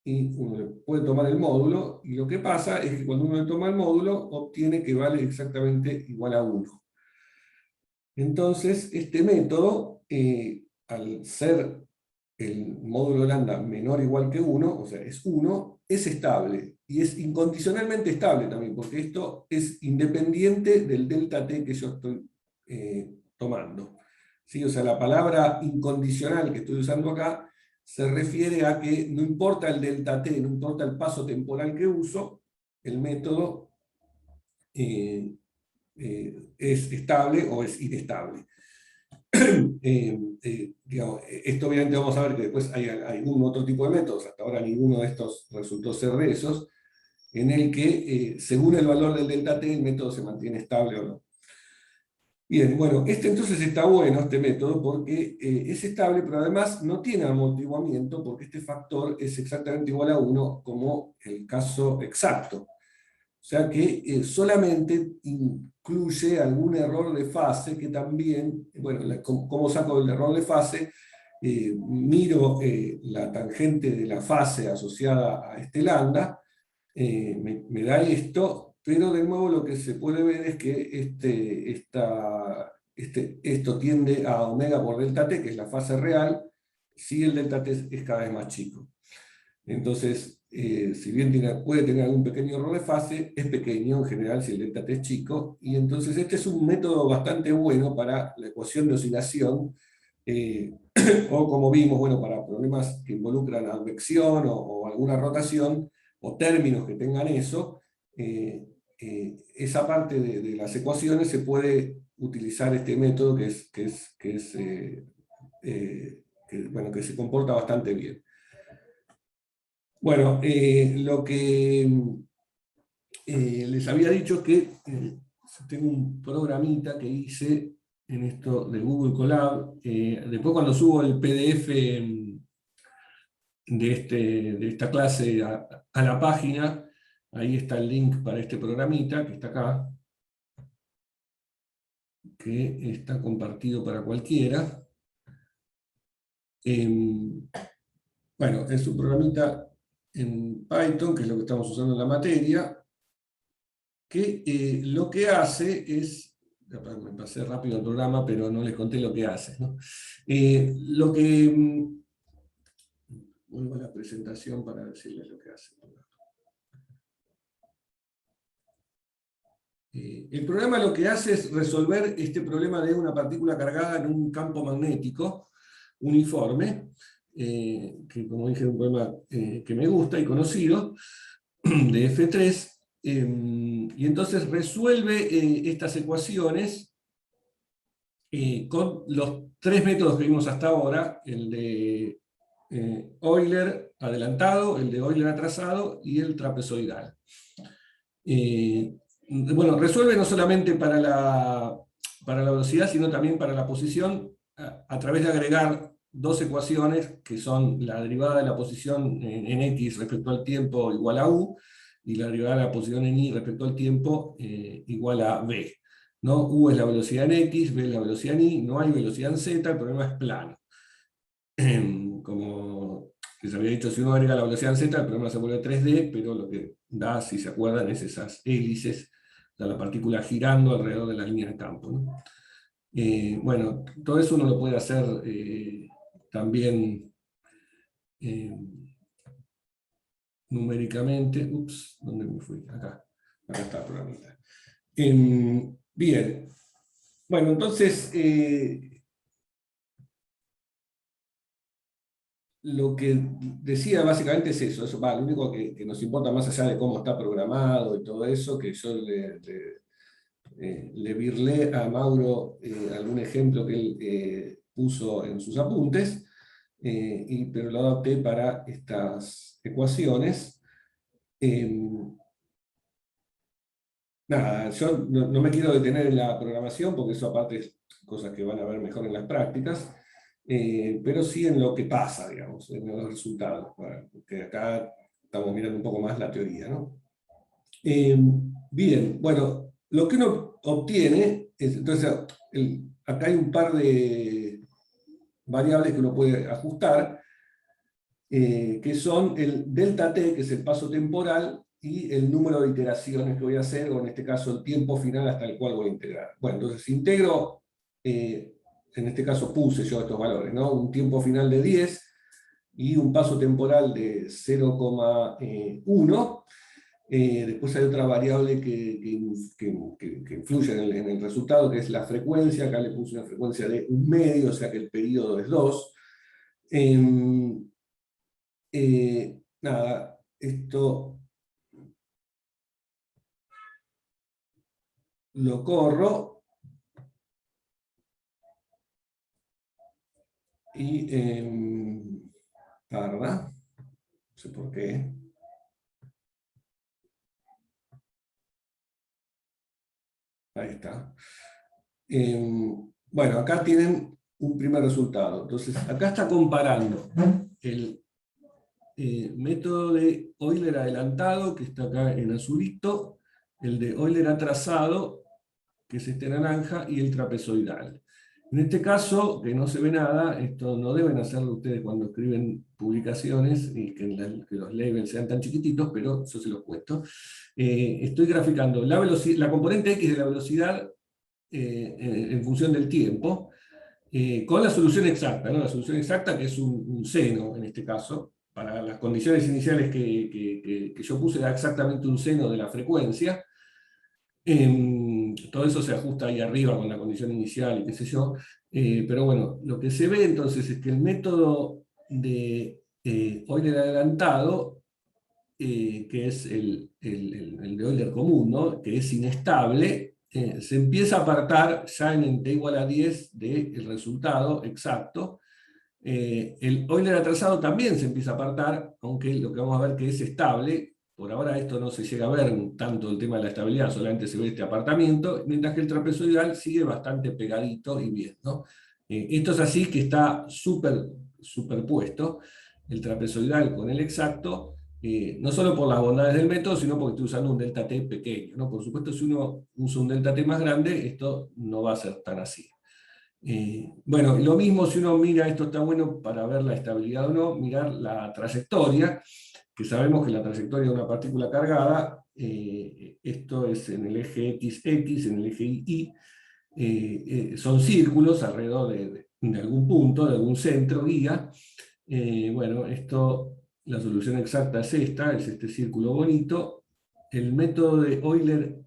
y uno puede tomar el módulo, y lo que pasa es que cuando uno le toma el módulo, obtiene que vale exactamente igual a 1. Entonces, este método, al ser el módulo lambda menor o igual que 1, o sea, es 1, es estable, y es incondicionalmente estable también, porque esto es independiente del delta t que yo estoy tomando. ¿Sí? O sea, la palabra incondicional que estoy usando acá se refiere a que no importa el delta t, no importa el paso temporal que uso, el método es estable o es inestable. Digamos, esto obviamente vamos a ver que después hay algún otro tipo de métodos, hasta ahora ninguno de estos resultó ser de esos, en el que según el valor del delta t el método se mantiene estable o no. Bien, bueno, este entonces está bueno, este método, porque es estable, pero además no tiene amortiguamiento, porque este factor es exactamente igual a 1 como el caso exacto. O sea que solamente incluye algún error de fase que también, bueno, ¿cómo saco el error de fase? Miro la tangente de la fase asociada a este lambda, me da esto, pero de nuevo lo que se puede ver es que esto tiende a omega por delta t, que es la fase real, si el delta t es cada vez más chico. Entonces, si bien puede tener algún pequeño error de fase, es pequeño en general si el delta t es chico, y entonces este es un método bastante bueno para la ecuación de oscilación, o como vimos, bueno, para problemas que involucran advección o alguna rotación, o términos que tengan eso, esa parte de las ecuaciones se puede utilizar este método bueno, que se comporta bastante bien. Bueno, lo que les había dicho es que tengo un programita que hice en esto de Google Colab. Después cuando subo el PDF de esta clase a la página, ahí está el link para este programita que está acá, que está compartido para cualquiera. Bueno, es un programita en Python, que es lo que estamos usando en la materia, que lo que hace es, me pasé rápido el programa, pero no les conté lo que hace, ¿no? Vuelvo a la presentación para decirles lo que hace. El programa lo que hace es resolver este problema de una partícula cargada en un campo magnético uniforme, que como dije es un problema que me gusta y conocido, de F3, y entonces resuelve estas ecuaciones con los tres métodos que vimos hasta ahora, el de Euler adelantado, el de Euler atrasado y el trapezoidal. Bueno, resuelve no solamente para la velocidad, sino también para la posición, a través de agregar dos ecuaciones, que son la derivada de la posición en X respecto al tiempo igual a U, y la derivada de la posición en Y respecto al tiempo igual a V. ¿No? U es la velocidad en X, V es la velocidad en Y, no hay velocidad en Z, el problema es plano. Como les había dicho, si uno agrega la velocidad en Z, el problema se vuelve 3D, pero lo que da, si se acuerdan, es esas hélices, la partícula girando alrededor de la línea de campo, ¿no? Bueno, todo eso uno lo puede hacer también numéricamente. Ups, ¿dónde me fui? Acá está el programita. Bien, bueno, entonces lo que decía básicamente es eso, lo único que nos importa más allá de cómo está programado y todo eso, que yo le virlé a Mauro algún ejemplo que él puso en sus apuntes, pero lo adapté para estas ecuaciones. Nada, yo no me quiero detener en la programación, porque eso aparte es cosas que van a ver mejor en las prácticas, pero sí en lo que pasa, digamos, en los resultados, porque acá estamos mirando un poco más la teoría, ¿no? Bien, bueno, lo que uno obtiene, entonces acá hay un par de variables que uno puede ajustar, que son el delta t, que es el paso temporal, y el número de iteraciones que voy a hacer, o en este caso el tiempo final hasta el cual voy a integrar. Bueno, entonces integro, en este caso puse yo estos valores, ¿no? Un tiempo final de 10 y un paso temporal de 0,1. Después hay otra variable que influye en el resultado, que es la frecuencia. Acá le puse una frecuencia de 1/2, o sea que el periodo es 2. Nada, esto lo corro y tarda, no sé por qué. Ahí está. Bueno, acá tienen un primer resultado. Entonces, acá está comparando el método de Euler adelantado, que está acá en azulito, el de Euler atrasado, que es este naranja, y el trapezoidal. En este caso, que no se ve nada, esto no deben hacerlo ustedes cuando escriben publicaciones, y que los labels sean tan chiquititos, pero yo se los cuento. Estoy graficando la componente X de la velocidad en función del tiempo, con la solución exacta, ¿no? La solución exacta, que es un seno en este caso, para las condiciones iniciales que yo puse, da exactamente un seno de la frecuencia. Todo eso se ajusta ahí arriba con la condición inicial y qué sé yo. Pero bueno, lo que se ve entonces es que el método de Euler adelantado, que es el de Euler común, ¿no? Que es inestable, se empieza a apartar ya en t igual a 10 del resultado exacto. El Euler atrasado también se empieza a apartar, aunque lo que vamos a ver que es estable. Por ahora esto no se llega a ver tanto el tema de la estabilidad, solamente se ve este apartamiento, mientras que el trapezoidal sigue bastante pegadito y bien, ¿no? Esto es así que está superpuesto el trapezoidal con el exacto, no solo por las bondades del método, sino porque estoy usando un delta t pequeño, ¿no? Por supuesto, si uno usa un delta t más grande, esto no va a ser tan así. Bueno, lo mismo si uno mira, esto está bueno para ver la estabilidad o no, mirar la trayectoria, que sabemos que la trayectoria de una partícula cargada, esto es en el eje x, en el eje y, son círculos alrededor de algún punto, de algún centro guía. Bueno, esto, la solución exacta es esta, es este círculo bonito. El método de Euler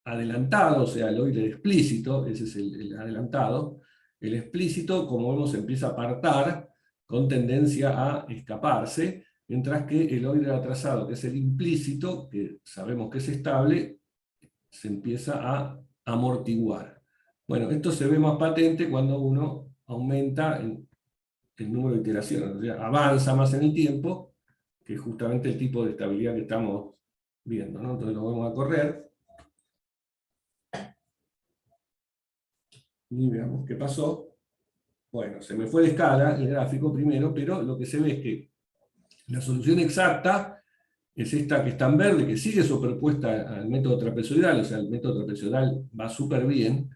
adelantado, o sea, el Euler explícito, ese es el adelantado. El explícito, como vemos, empieza a apartar con tendencia a escaparse, mientras que el Euler atrasado, que es el implícito, que sabemos que es estable, se empieza a amortiguar. Bueno, esto se ve más patente cuando uno aumenta el número de iteraciones, o sea, avanza más en el tiempo, que es justamente el tipo de estabilidad que estamos viendo, ¿no? Entonces lo vamos a correr. Y veamos qué pasó. Bueno, se me fue de escala el gráfico primero, pero lo que se ve es que la solución exacta es esta que está en verde, que sigue superpuesta al método trapezoidal, o sea, el método trapezoidal va súper bien.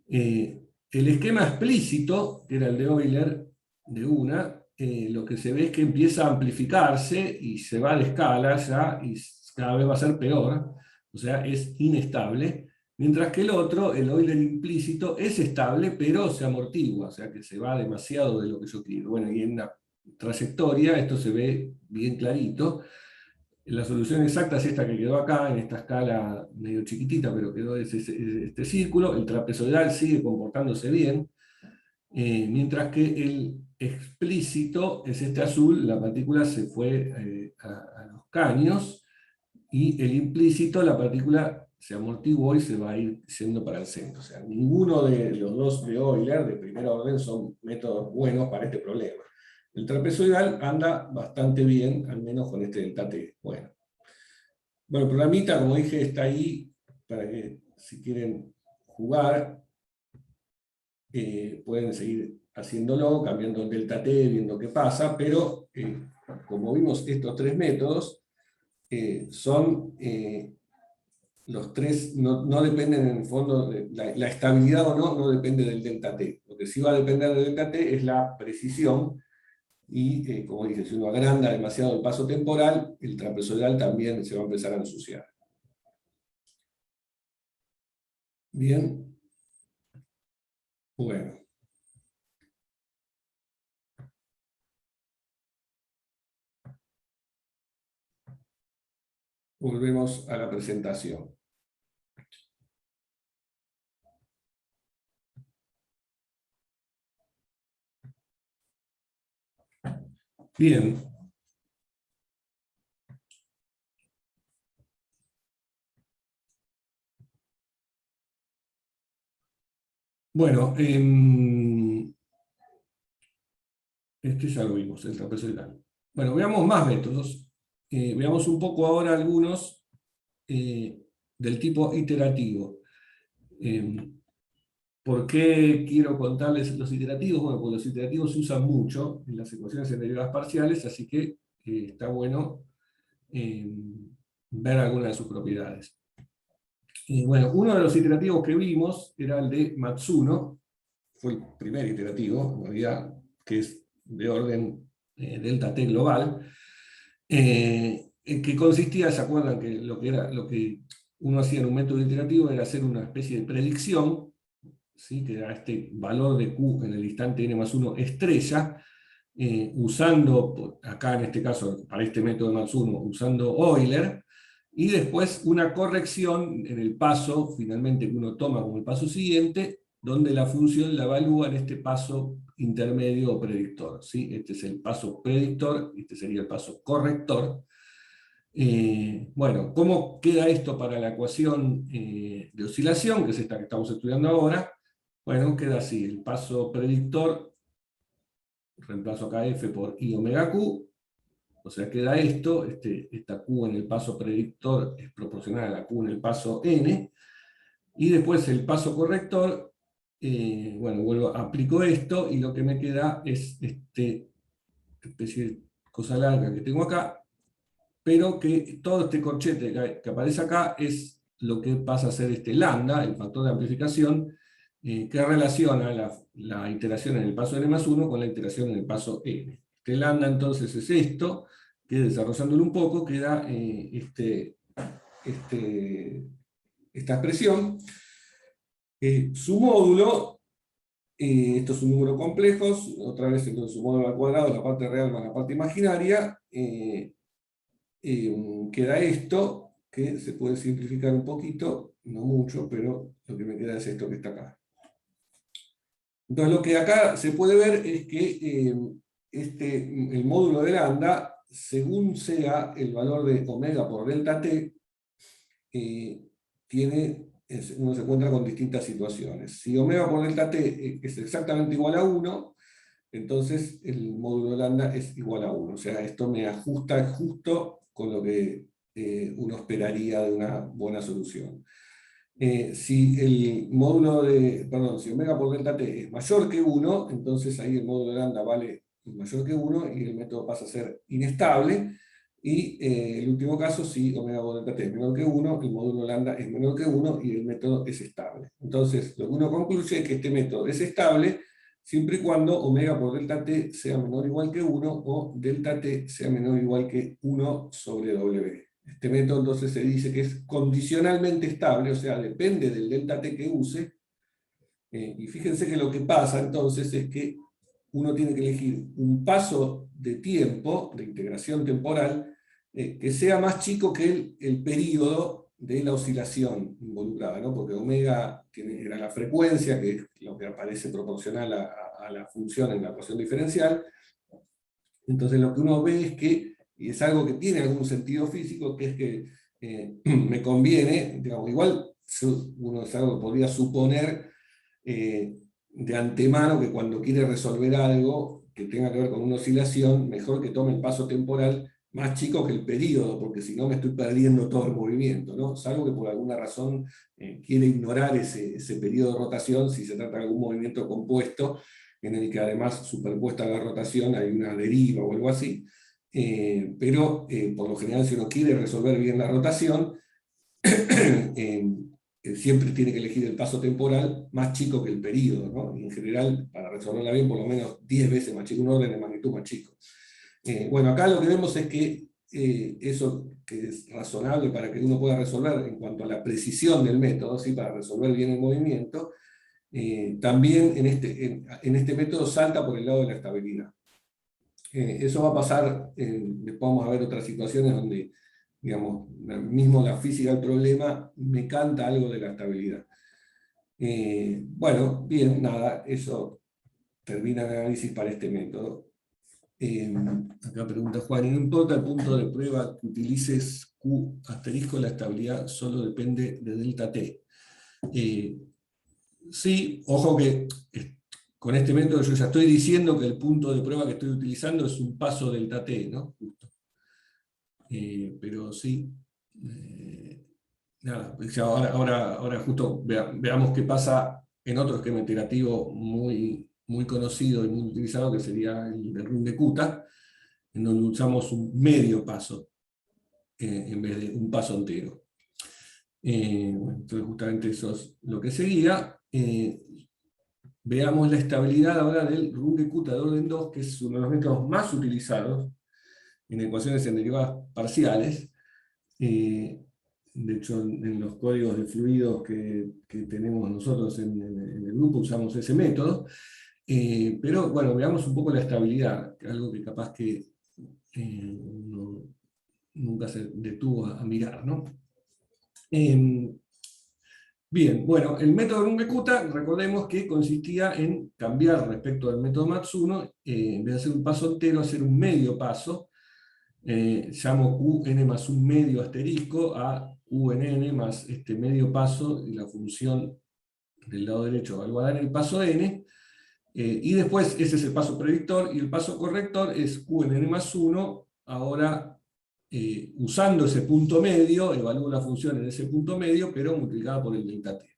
El esquema explícito, que era el de Euler, de una, lo que se ve es que empieza a amplificarse y se va de escala ya, y cada vez va a ser peor, o sea, es inestable. Mientras que el otro, el Euler implícito, es estable, pero se amortigua, o sea que se va demasiado de lo que yo quiero. Bueno, y en la trayectoria esto se ve bien clarito. La solución exacta es esta que quedó acá, en esta escala medio chiquitita, pero quedó este círculo. El trapezoidal sigue comportándose bien, mientras que el explícito es este azul, la partícula se fue a los caños, y el implícito, la partícula se amortiguó y se va a ir yendo para el centro. O sea, ninguno de los dos de Euler de primer orden son métodos buenos para este problema. El trapezoidal anda bastante bien, al menos con este delta t. Bueno, el programita, como dije, está ahí para que, si quieren jugar, pueden seguir haciéndolo, cambiando el delta t, viendo qué pasa, pero como vimos, estos tres métodos son los tres, no dependen en el fondo, la estabilidad o no depende del delta t. Lo que sí va a depender del delta t es la precisión, y como dije, si uno agranda demasiado el paso temporal, el trapezoidal también se va a empezar a ensuciar. Bien. Bueno. Volvemos a la presentación. Bien. Bueno, este ya lo vimos, el trapezoidal. Bueno, veamos más métodos. Veamos un poco ahora algunos del tipo iterativo. ¿Por qué quiero contarles los iterativos? Bueno, porque los iterativos se usan mucho en las ecuaciones en derivadas parciales, así que está bueno ver algunas de sus propiedades. Bueno, uno de los iterativos que vimos era el de Matsuno, fue el primer iterativo, en realidad, que es de orden delta t global, que consistía, ¿se acuerdan que lo que uno hacía en un método iterativo era hacer una especie de predicción, ¿sí? Que era este valor de Q en el instante n más 1 estrella, usando, acá en este caso, para este método más 1, usando Euler, y después una corrección en el paso, finalmente, que uno toma como el paso siguiente, donde la función la evalúa en este paso intermedio o predictor. ¿Sí? Este es el paso predictor, este sería el paso corrector. Bueno, ¿cómo queda esto para la ecuación de oscilación, que es esta que estamos estudiando ahora? Bueno, queda así: el paso predictor, reemplazo acá f por i omega q, o sea, queda esto, esta q en el paso predictor es proporcional a la q en el paso n, y después el paso corrector, bueno, aplico esto, y lo que me queda es especie de cosa larga que tengo acá, pero que todo este corchete que aparece acá es lo que pasa a ser este lambda, el factor de amplificación, que relaciona la iteración en el paso n más 1 con la iteración en el paso n. Este lambda entonces es esto, que desarrollándolo un poco queda esta expresión. Su módulo, esto es un número complejo, otra vez entonces su módulo al cuadrado, la parte real más la parte imaginaria, queda esto, que se puede simplificar un poquito, no mucho, pero lo que me queda es esto que está acá. Entonces lo que acá se puede ver es que el módulo de lambda, según sea el valor de omega por delta t, uno se encuentra con distintas situaciones. Si omega por delta t es exactamente igual a 1, entonces el módulo de lambda es igual a 1. O sea, esto me ajusta justo con lo que uno esperaría de una buena solución. Si si omega por delta t es mayor que 1, entonces ahí el módulo de lambda vale mayor que 1 y el método pasa a ser inestable. Y el último caso, si omega por delta t es menor que 1, el módulo lambda es menor que 1 y el método es estable. Entonces, lo que uno concluye es que este método es estable siempre y cuando omega por delta t sea menor o igual que 1 o delta t sea menor o igual que 1 sobre W. Este método entonces se dice que es condicionalmente estable, o sea, depende del delta t que use. Y fíjense que lo que pasa entonces es que uno tiene que elegir un paso de tiempo, de integración temporal, que sea más chico que el periodo de la oscilación involucrada, ¿no? Porque omega era la frecuencia, que es lo que aparece proporcional a la función en la ecuación diferencial. Entonces lo que uno ve es que, y es algo que tiene algún sentido físico, que es que me conviene, digamos, igual uno es algo que podría suponer de antemano, que cuando quiere resolver algo que tenga que ver con una oscilación, mejor que tome el paso temporal más chico que el periodo, porque si no me estoy perdiendo todo el movimiento, ¿no? Salvo que por alguna razón quiere ignorar ese periodo de rotación si se trata de algún movimiento compuesto, en el que además superpuesta a la rotación hay una deriva o algo así. Pero por lo general, si uno quiere resolver bien la rotación, siempre tiene que elegir el paso temporal más chico que el periodo, ¿no? Y en general, para resolverla bien, por lo menos 10 veces más chico, un orden de magnitud más chico. Bueno, acá lo que vemos es que eso que es razonable para que uno pueda resolver en cuanto a la precisión del método, ¿sí? Para resolver bien el movimiento, también en este método salta por el lado de la estabilidad. Eso va a pasar, después vamos a ver otras situaciones donde, digamos, mismo la física del problema me canta algo de la estabilidad. Bueno, bien, nada, eso termina el análisis para este método. Acá pregunta Juan, y no importa el punto de prueba que utilices Q asterisco, la estabilidad solo depende de delta t. Sí, ojo que con este método yo ya estoy diciendo que el punto de prueba que estoy utilizando es un paso delta t, ¿no? Justo. Pero sí, nada, ahora justo veamos qué pasa en otro esquema iterativo muy, muy conocido y muy utilizado, que sería el de Runge-Kutta, en donde usamos un medio paso en vez de un paso entero. Entonces justamente eso es lo que seguía. Veamos la estabilidad ahora del Runge-Kutta de orden 2, que es uno de los métodos más utilizados en ecuaciones en derivadas parciales. De hecho, en los códigos de fluidos que tenemos nosotros en el grupo usamos ese método. Pero bueno, veamos un poco la estabilidad, que es algo que capaz que uno nunca se detuvo a mirar, ¿no? Bien, bueno, el método Runge-Kutta, recordemos que consistía en cambiar respecto al método Matsuno, en vez de hacer un paso entero, hacer un medio paso. Llamo Qn más un medio asterisco a Qnn más este medio paso, y la función del lado derecho va a dar el paso n, y después ese es el paso predictor, y el paso corrector es Qnn más 1, ahora usando ese punto medio, evalúo la función en ese punto medio, pero multiplicada por el delta t.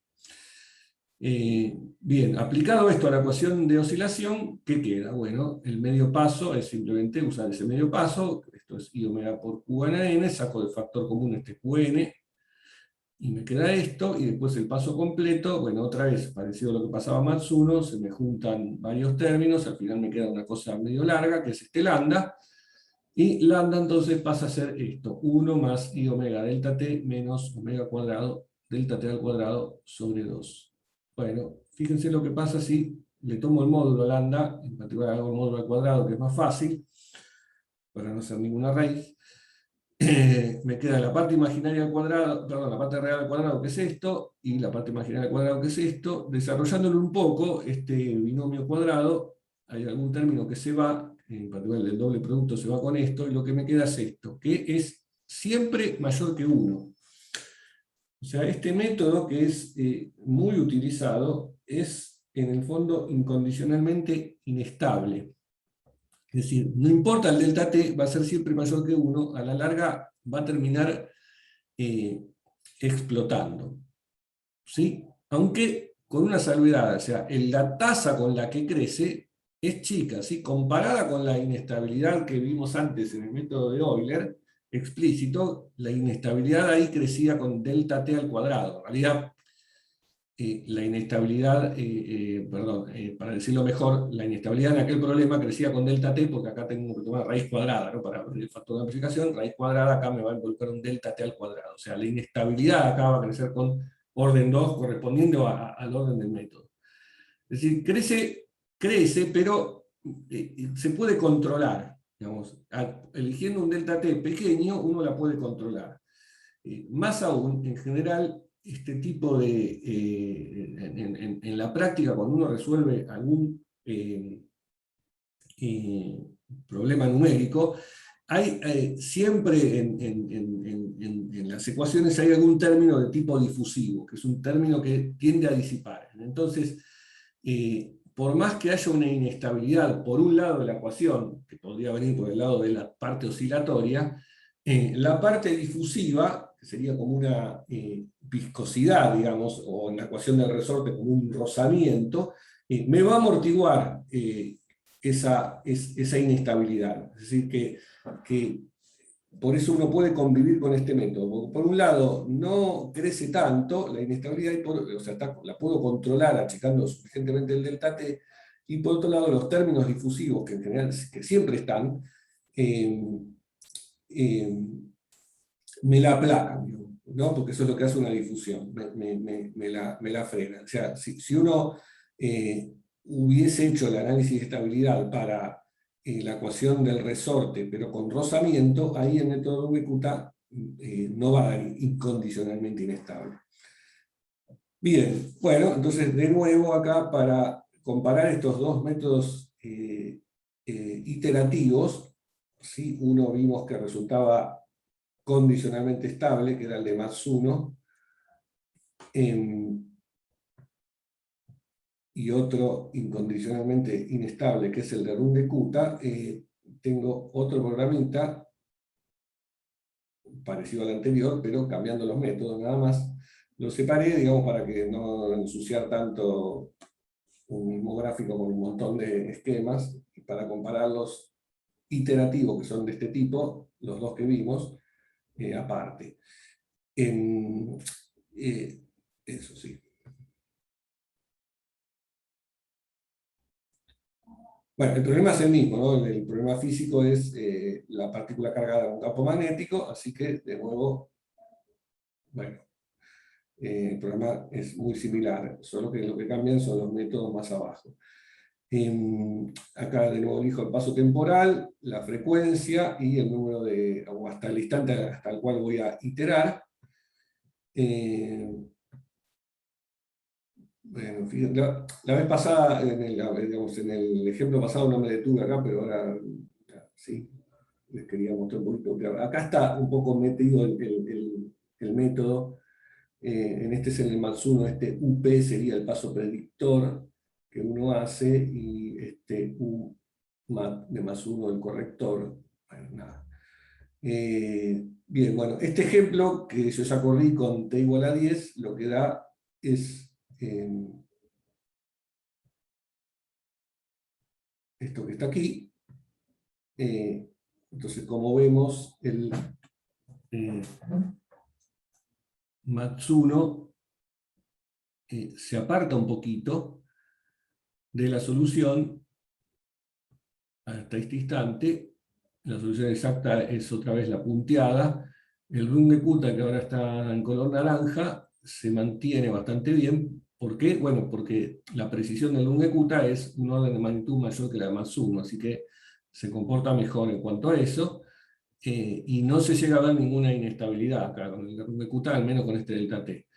Bien, aplicado esto a la ecuación de oscilación, ¿qué queda? Bueno, el medio paso es simplemente usar ese medio paso, esto es I omega por Qn, saco del factor común este Qn, y me queda esto, y después el paso completo, bueno, otra vez, parecido a lo que pasaba en Matsuno, se me juntan varios términos, al final me queda una cosa medio larga, que es este lambda, y lambda entonces pasa a ser esto, 1 más I omega delta t menos omega cuadrado delta t al cuadrado sobre 2. Bueno, fíjense lo que pasa si le tomo el módulo lambda, en particular hago el módulo al cuadrado, que es más fácil, para no hacer ninguna raíz. Me queda la parte imaginaria al cuadrado, perdón, la parte real al cuadrado, que es esto, y la parte imaginaria al cuadrado, que es esto. Desarrollándolo un poco, este binomio cuadrado, hay algún término que se va, en particular el doble producto se va con esto, y lo que me queda es esto, que es siempre mayor que 1. O sea, este método, que es muy utilizado, es en el fondo incondicionalmente inestable. Es decir, no importa el delta t, va a ser siempre mayor que 1, a la larga va a terminar explotando. ¿Sí? Aunque con una salvedad, o sea, la tasa con la que crece es chica, ¿sí? Comparada con la inestabilidad que vimos antes en el método de Euler, explícito, la inestabilidad ahí crecía con delta t al cuadrado. En realidad, la inestabilidad, perdón, para decirlo mejor, la inestabilidad en aquel problema crecía con delta t, porque acá tengo que tomar raíz cuadrada, ¿no? Para el factor de amplificación, raíz cuadrada acá me va a involucrar un delta t al cuadrado. O sea, la inestabilidad acá va a crecer con orden 2, correspondiendo al orden del método. Es decir, crece, pero se puede controlar. Digamos, eligiendo un delta t pequeño, uno la puede controlar. Más aún, en general, este tipo de, en la práctica, cuando uno resuelve algún problema numérico, hay siempre en las ecuaciones hay algún término de tipo difusivo, que es un término que tiende a disipar. Entonces, por más que haya una inestabilidad por un lado de la ecuación, que podría venir por el lado de la parte oscilatoria, la parte difusiva, que sería como una viscosidad, digamos, o en la ecuación del resorte como un rozamiento, me va a amortiguar esa inestabilidad. Es decir, que por eso uno puede convivir con este método. Porque por un lado, no crece tanto la inestabilidad, o sea, la puedo controlar achicando suficientemente el delta t, y por otro lado, los términos difusivos, que en general que siempre están, me la aplacan, ¿no? Porque eso es lo que hace una difusión, me la frena. O sea, si uno hubiese hecho el análisis de estabilidad para la ecuación del resorte, pero con rozamiento, ahí el método Runge-Kutta no va a dar incondicionalmente inestable. Bien, bueno, entonces de nuevo acá para comparar estos dos métodos iterativos, ¿sí? Uno vimos que resultaba condicionalmente estable, que era el de Matsuno, y otro incondicionalmente inestable, que es el de Runge-Kutta. Tengo otro programita parecido al anterior, pero cambiando los métodos nada más. Lo separé, digamos, para que no ensuciar tanto un mismo gráfico con un montón de esquemas, y para comparar los iterativos, que son de este tipo, los dos que vimos, aparte. Eso sí. Bueno, el problema es el mismo, ¿no? El problema físico es la partícula cargada en un campo magnético, así que, de nuevo, bueno, el problema es muy similar, solo que lo que cambian son los métodos más abajo. Acá de nuevo elijo el paso temporal, la frecuencia y el número de, o hasta el instante hasta el cual voy a iterar. Bueno, fíjate, la vez pasada, digamos, en el ejemplo pasado no me detuve acá, pero ahora sí, les quería mostrar un poquito. Acá está un poco metido el método. En este es en el Matsuno, este UP sería el paso predictor que uno hace, y este U mat de +1 el corrector. Bueno, nada. Bien, bueno, este ejemplo que yo ya corrí con t igual a 10, lo que da es esto que está aquí. Entonces, como vemos, el Matsuno se aparta un poquito de la solución hasta este instante. La solución exacta es otra vez la punteada. El Runge-Kutta, que ahora está en color naranja, se mantiene bastante bien. ¿Por qué? Bueno, porque la precisión del Runge-Kutta es un orden de magnitud mayor que la de +1, así que se comporta mejor en cuanto a eso. Y no se llega a ver ninguna inestabilidad acá con el Runge-Kutta, al menos con este delta T.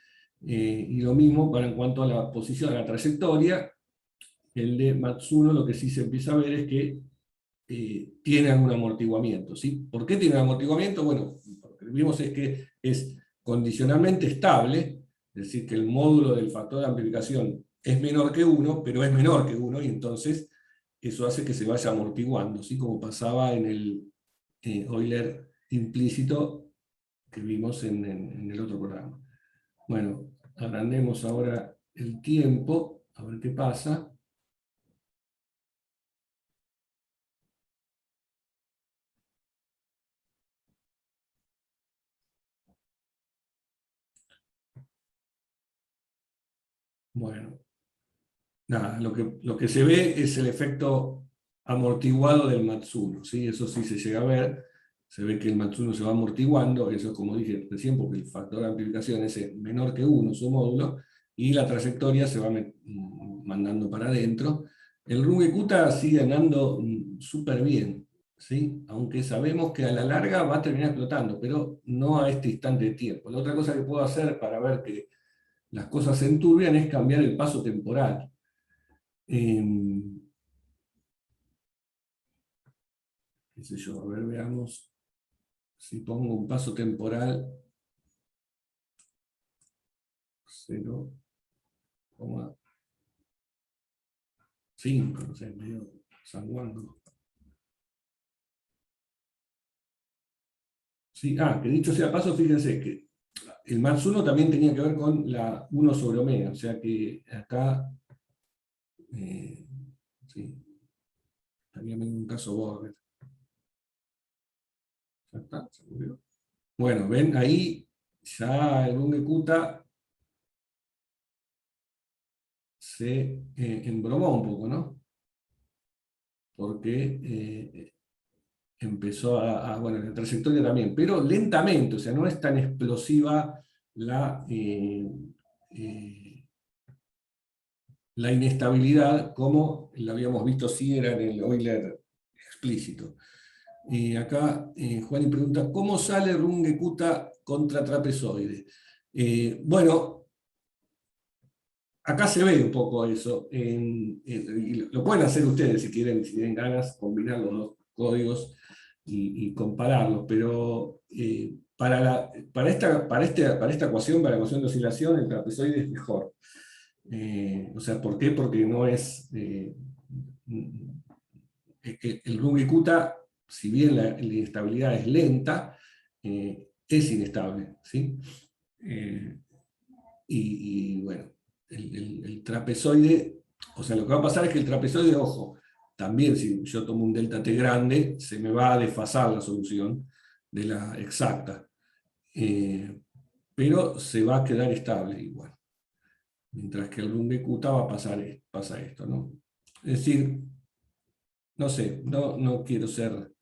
Y lo mismo para en cuanto a la posición, a la trayectoria. El de +1 lo que sí se empieza a ver es que tiene algún amortiguamiento, ¿sí? ¿Por qué tiene un amortiguamiento? Bueno, lo que vimos es que es condicionalmente estable, es decir, que el módulo del factor de amplificación es menor que 1, pero es menor que 1, y entonces eso hace que se vaya amortiguando, ¿sí? Como pasaba en el Euler implícito que vimos en el otro programa. Bueno, agrandemos ahora el tiempo, a ver qué pasa. Bueno, nada, lo que se ve es el efecto amortiguado del Matsuno, ¿sí? Eso sí se llega a ver, se ve que el Matsuno se va amortiguando, eso es como dije recién, porque el factor de amplificación es menor que 1, su módulo, y la trayectoria se va mandando para adentro. El Runge-Kutta sigue andando súper bien, ¿sí? Aunque sabemos que a la larga va a terminar explotando, pero no a este instante de tiempo. La otra cosa que puedo hacer para ver que las cosas se enturbian es cambiar el paso temporal. Qué sé yo, a ver, veamos si pongo un paso temporal 0,5, no sé, medio sanguando. Sí, que dicho sea paso, fíjense que el +1 también tenía que ver con la 1 sobre omega, o sea que acá sí, estaría en un caso Borger. Ya está, se murió. Bueno, ven, ahí ya el Runge-Kutta se embromó un poco, ¿no? Porque empezó bueno, la trayectoria también, pero lentamente, o sea, no es tan explosiva la, la inestabilidad como la habíamos visto si era en el Euler explícito. Acá Juan pregunta, ¿cómo sale Runge-Kutta contra trapezoide? Bueno, acá se ve un poco eso, y lo pueden hacer ustedes si quieren, si tienen ganas, combinar los dos códigos y compararlos, pero para esta ecuación, para la ecuación de oscilación, el trapezoide es mejor. O sea, ¿por qué? Porque no es... el Runge-Kutta, si bien la inestabilidad es lenta, es inestable, ¿sí? Y bueno, el trapezoide, o sea, lo que va a pasar es que el trapezoide, ojo, también si yo tomo un delta T grande, se me va a desfasar la solución de la exacta. Pero se va a quedar estable igual. Mientras que el Runge-Kutta va a pasa esto, ¿no? Es decir, no sé, no quiero ser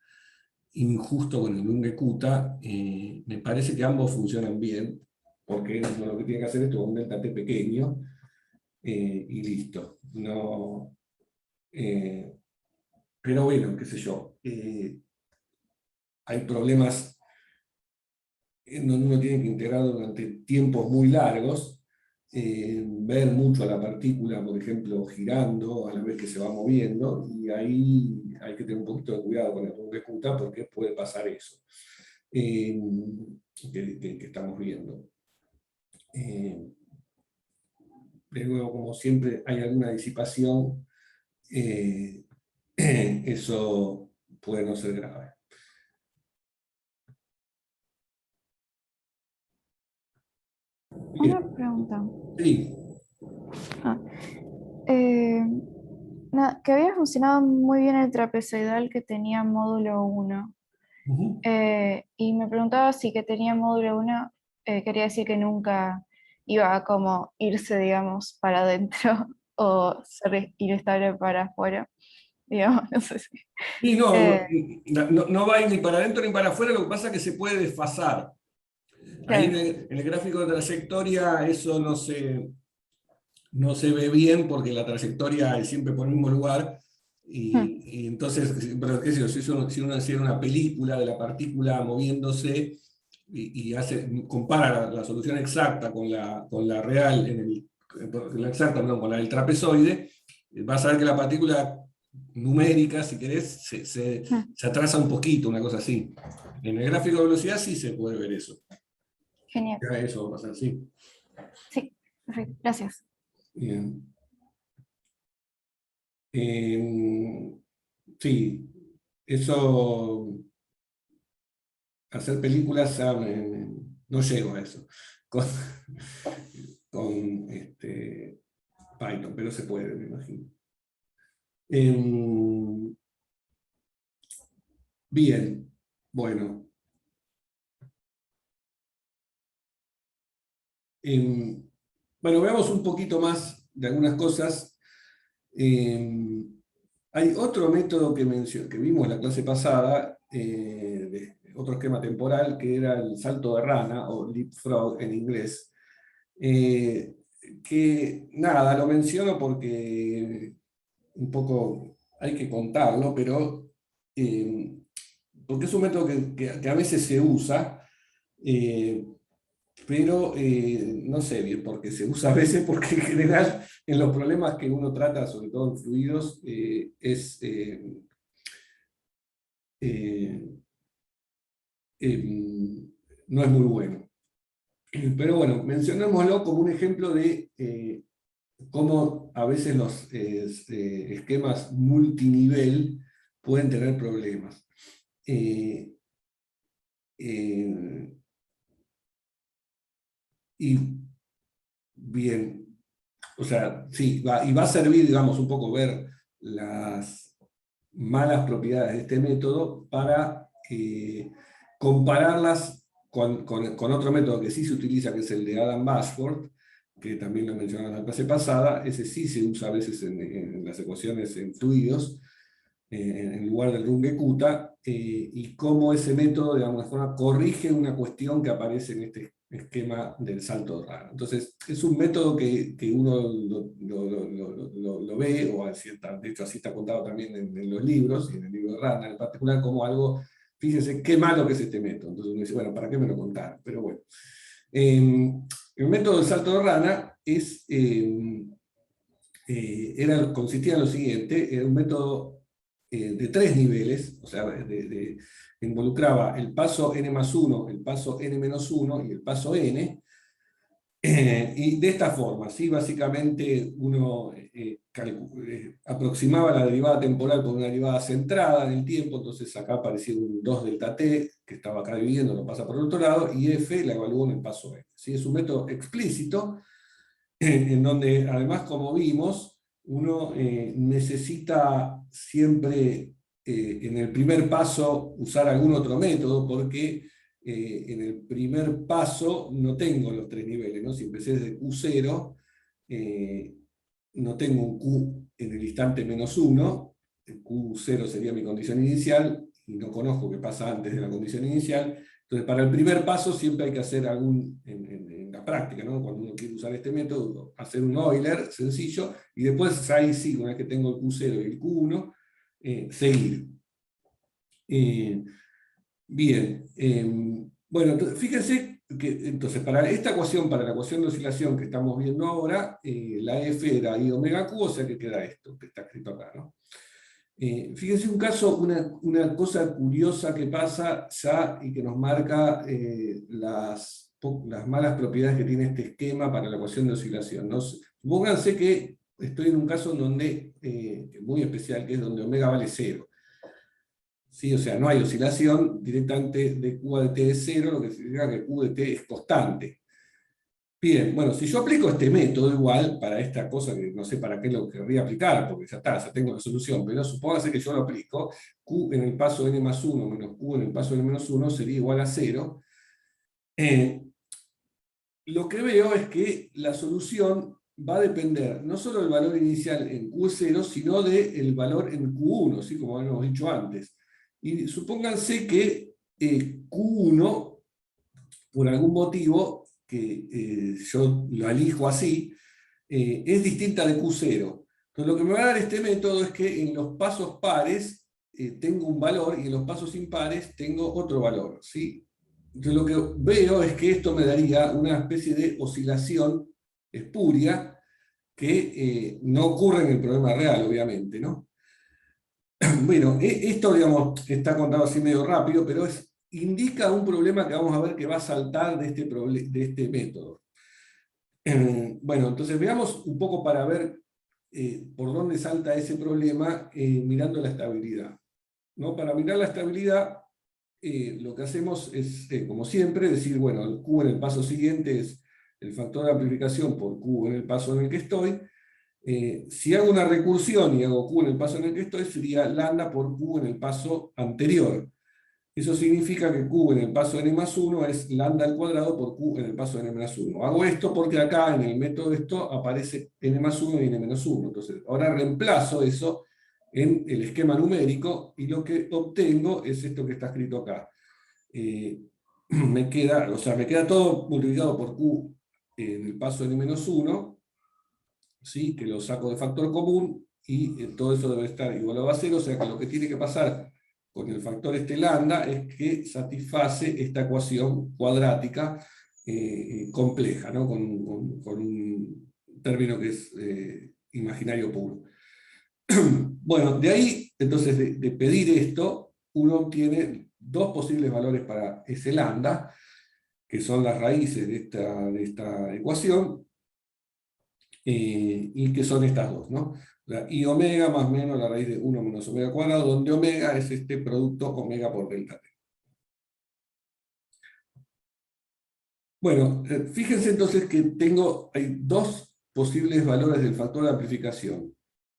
injusto con el Runge-Kutta, me parece que ambos funcionan bien, porque uno lo que tiene que hacer es tomar un delta T pequeño, y listo. No, Eh, pero bueno, qué sé yo, hay problemas en donde uno tiene que integrar durante tiempos muy largos, ver mucho a la partícula, por ejemplo, girando a la vez que se va moviendo, y ahí hay que tener un poquito de cuidado con el runge Kuta porque puede pasar eso eh, que estamos viendo. De nuevo, como siempre, hay alguna disipación, eh, eso puede no ser grave. Una pregunta. Sí. Ah, eh, que había funcionado muy bien el trapezoidal que tenía módulo 1. Ujú. Y me preguntaba si que tenía módulo 1 quería decir que nunca iba a como irse, digamos, para adentro o ser inestable para afuera, digamos, no sé si. Y no, Eh, no va a ir ni para adentro ni para afuera, lo que pasa es que se puede desfasar. Ahí claro. en el gráfico de trayectoria eso no se ve bien porque la trayectoria es siempre por el mismo lugar. Hmm, Y entonces, pero, qué sé yo, si uno hiciera una película de la partícula moviéndose y compara la solución exacta con la real, la exacta, perdón, con la del trapezoide, vas a ver que la partícula numérica, si querés, hmm. se atrasa un poquito, una cosa así. En el gráfico de velocidad sí se puede ver eso. Genial. Ya eso va a pasar así. Sí, perfecto. Gracias. Bien. Eh, sí, eso, hacer películas, no llego a eso con, con Python, pero se puede, me imagino. Em, bien, bueno. em, bueno, veamos un poquito más de algunas cosas. Em, Hay otro método que vimos en la clase pasada, otro esquema temporal, que era el salto de rana, o leapfrog en inglés, eh, que nada, lo menciono porque un poco hay que contarlo, pero eh, porque es un método que a veces se usa, eh, pero no sé bien por qué se usa a veces, porque en general en los problemas que uno trata, sobre todo en fluidos, eh, no es muy bueno. Pero bueno, mencionémoslo como un ejemplo de cómo a veces los esquemas multinivel pueden tener problemas. Eh, eh, y bien, o sea, sí, y va a servir, digamos, un poco ver las malas propiedades de este método para compararlas con otro método que sí se utiliza, que es el de Adam Bashford, que también lo mencionaba en la clase pasada. Ese sí se usa a veces en las ecuaciones en fluidos, en lugar del Runge-Kutta, y cómo ese método de alguna forma corrige una cuestión que aparece en este esquema del salto de rana. Entonces, es un método que uno lo ve, o de hecho así está contado también en los libros, y en el libro de Rana en particular, como algo, fíjense qué malo que es este método. Entonces uno dice, bueno, ¿para qué me lo contaron? Pero bueno. El método del salto de rana consistía en lo siguiente: era un método de 3 niveles, o sea, involucraba el paso n+1, el paso n-1 y el paso n, y de esta forma, ¿sí? Básicamente uno aproximaba la derivada temporal por una derivada centrada en el tiempo, entonces acá aparecía un 2 delta t, que estaba acá dividiendo, lo pasa por el otro lado, y f la evalúo en el paso n. ¿Sí? Es un método explícito, en donde además, como vimos, uno necesita siempre en el primer paso usar algún otro método, porque en el primer paso no tengo los 3 niveles, ¿no? Si empecé desde Q0, no tengo un Q en el instante -1, el Q0 sería mi condición inicial, y no conozco qué pasa antes de la condición inicial. Entonces, para el primer paso siempre hay que hacer en la la práctica, ¿no? Cuando uno quiere usar este método, hacer un Euler sencillo, y después ahí sí, una vez que tengo el Q0 y el Q1, seguir. Bien, bueno, fíjense que entonces para esta ecuación, para la ecuación de oscilación que estamos viendo ahora, la F era I omega Q, o sea que queda esto, que está escrito acá, ¿no? Fíjense un caso, una cosa curiosa que pasa ya y que nos marca las malas propiedades que tiene este esquema para la ecuación de oscilación, ¿no? Supónganse que estoy en un caso donde, muy especial, que es donde omega vale 0. ¿Sí? O sea, no hay oscilación, directamente de Q de T es 0, lo que significa que Q de T es constante. Bien, bueno, si yo aplico este método igual para esta cosa que no sé para qué lo querría aplicar, porque ya está, ya tengo la solución, pero supóngase que yo lo aplico, Q en el paso n más 1 menos Q en el paso n menos 1 sería igual a 0. Lo que veo es que la solución va a depender no solo del valor inicial en Q0, sino del valor en Q1, ¿sí? Como habíamos dicho antes. Y supónganse que Q1, por algún motivo, que yo lo elijo así, es distinta de Q0. Entonces lo que me va a dar este método es que en los pasos pares tengo un valor y en los pasos impares tengo otro valor, ¿sí? Entonces lo que veo es que esto me daría una especie de oscilación espuria que no ocurre en el problema real, obviamente, ¿no? Bueno, esto, digamos, está contado así medio rápido, pero indica un problema que vamos a ver que va a saltar de este método. Bueno, entonces veamos un poco para ver por dónde salta ese problema mirando la estabilidad, ¿no? Para mirar la estabilidad, lo que hacemos es, como siempre, decir, bueno, el Q en el paso siguiente es el factor de amplificación por Q en el paso en el que estoy. Si hago una recursión y hago Q en el paso en el que estoy, sería lambda por Q en el paso anterior. Eso significa que Q en el paso n más 1 es lambda al cuadrado por Q en el paso n menos 1. Hago esto porque acá en el método esto aparece n más 1 y n menos 1. Entonces, ahora reemplazo eso en el esquema numérico y lo que obtengo es esto que está escrito acá. Me queda todo multiplicado por Q en el paso n menos 1, ¿sí? Que lo saco de factor común y todo eso debe estar igualado a 0, o sea que lo que tiene que pasar con el factor este lambda es que satisface esta ecuación cuadrática compleja, ¿no? Con un término que es imaginario puro. Bueno, de ahí, entonces, de pedir esto, uno obtiene dos posibles valores para ese lambda, que son las raíces de esta ecuación, y que son estas dos, ¿no? La I omega más o menos la raíz de 1 menos omega cuadrado, donde omega es este producto omega por delta t. Bueno, fíjense entonces que hay dos posibles valores del factor de amplificación.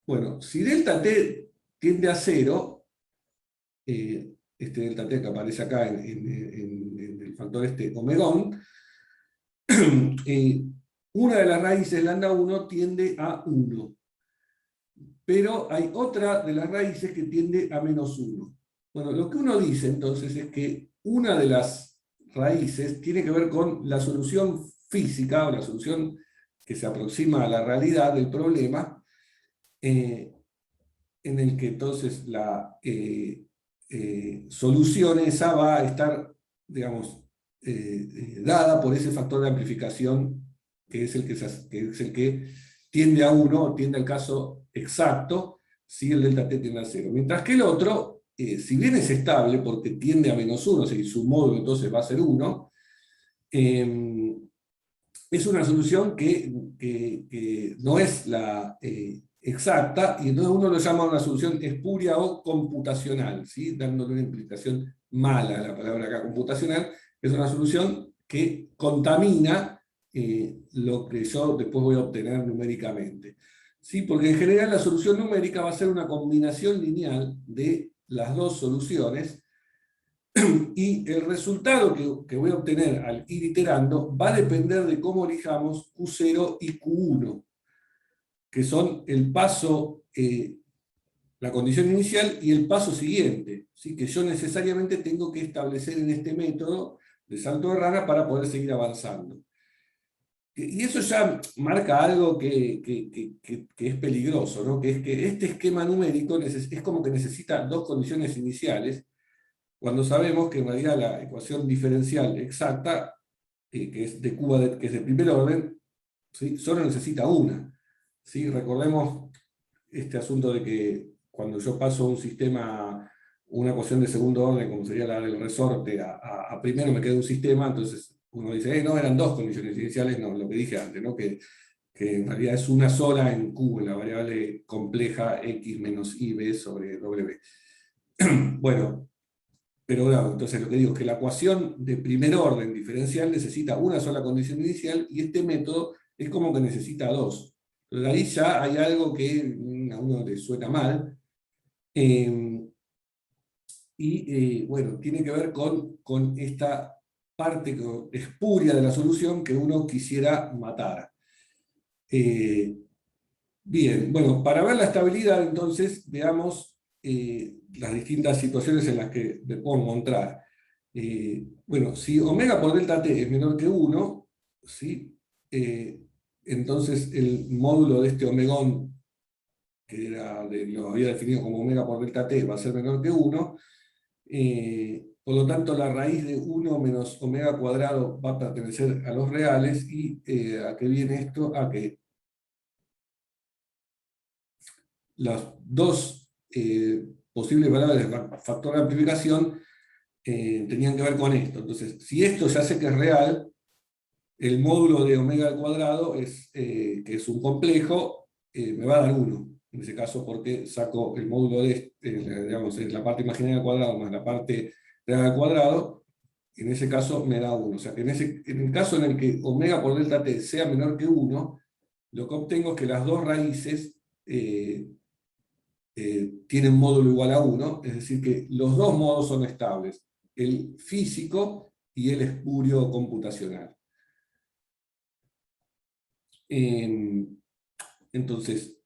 Bueno, si delta t tiende a 0, este delta t que aparece acá en el factor este omegón, una de las raíces lambda 1 tiende a 1. Pero hay otra de las raíces que tiende a menos 1. Bueno, lo que uno dice entonces es que una de las raíces tiene que ver con la solución física, o la solución que se aproxima a la realidad del problema, en el que entonces la solución esa va a estar, digamos, dada por ese factor de amplificación que es el que tiende a 1, tiende al caso exacto, si el delta t tiende a 0. Mientras que el otro, si bien es estable porque tiende a menos 1, o sea, su módulo entonces va a ser 1, es una solución que no es la exacta, y entonces uno lo llama una solución espuria o computacional, ¿sí? Dándole una implicación mala a la palabra acá, computacional. Es una solución que contamina lo que yo después voy a obtener numéricamente. ¿Sí? Porque en general la solución numérica va a ser una combinación lineal de las dos soluciones, y el resultado que voy a obtener al ir iterando va a depender de cómo elijamos Q0 y Q1, que son el paso, la condición inicial y el paso siguiente, ¿sí? Que yo necesariamente tengo que establecer en este método de salto de rana para poder seguir avanzando. Y eso ya marca algo que es peligroso, ¿no? Que es que este esquema numérico es como que necesita dos condiciones iniciales, cuando sabemos que en realidad la ecuación diferencial exacta, que es de Cuba, que es de primer orden, ¿sí? Solo necesita una. ¿Sí? Recordemos este asunto de que cuando yo paso un sistema, una ecuación de segundo orden, como sería la del resorte, a primero me queda un sistema, entonces uno dice, no, eran dos condiciones iniciales, no, lo que dije antes, ¿no? Que en realidad es una sola en Q, en la variable compleja x menos ib sobre w. Bueno, pero claro, entonces lo que digo es que la ecuación de primer orden diferencial necesita una sola condición inicial y este método es como que necesita dos. Entonces ahí ya hay algo que a uno le suena mal. Bueno, tiene que ver con esta parte espuria de la solución que uno quisiera matar. Bien, bueno, para ver la estabilidad, entonces, veamos las distintas situaciones en las que me puedo encontrar. Bueno, si omega por delta t es menor que 1, ¿sí? Entonces el módulo de este omegón, que lo había definido como omega por delta t, va a ser menor que 1. Por lo tanto, la raíz de 1 menos omega cuadrado va a pertenecer a los reales. ¿Y a qué viene esto? A que las dos posibles valores del factor de amplificación tenían que ver con esto. Entonces, si esto ya sé que es real, el módulo de omega al cuadrado, que es un complejo, me va a dar 1. En ese caso, porque saco el módulo de, digamos, la parte imaginaria al cuadrado más la parte real al cuadrado, en ese caso me da 1. O sea, que en el caso en el que omega por delta t sea menor que 1, lo que obtengo es que las dos raíces tienen módulo igual a 1, es decir, que los dos modos son estables, el físico y el espurio computacional. Entonces,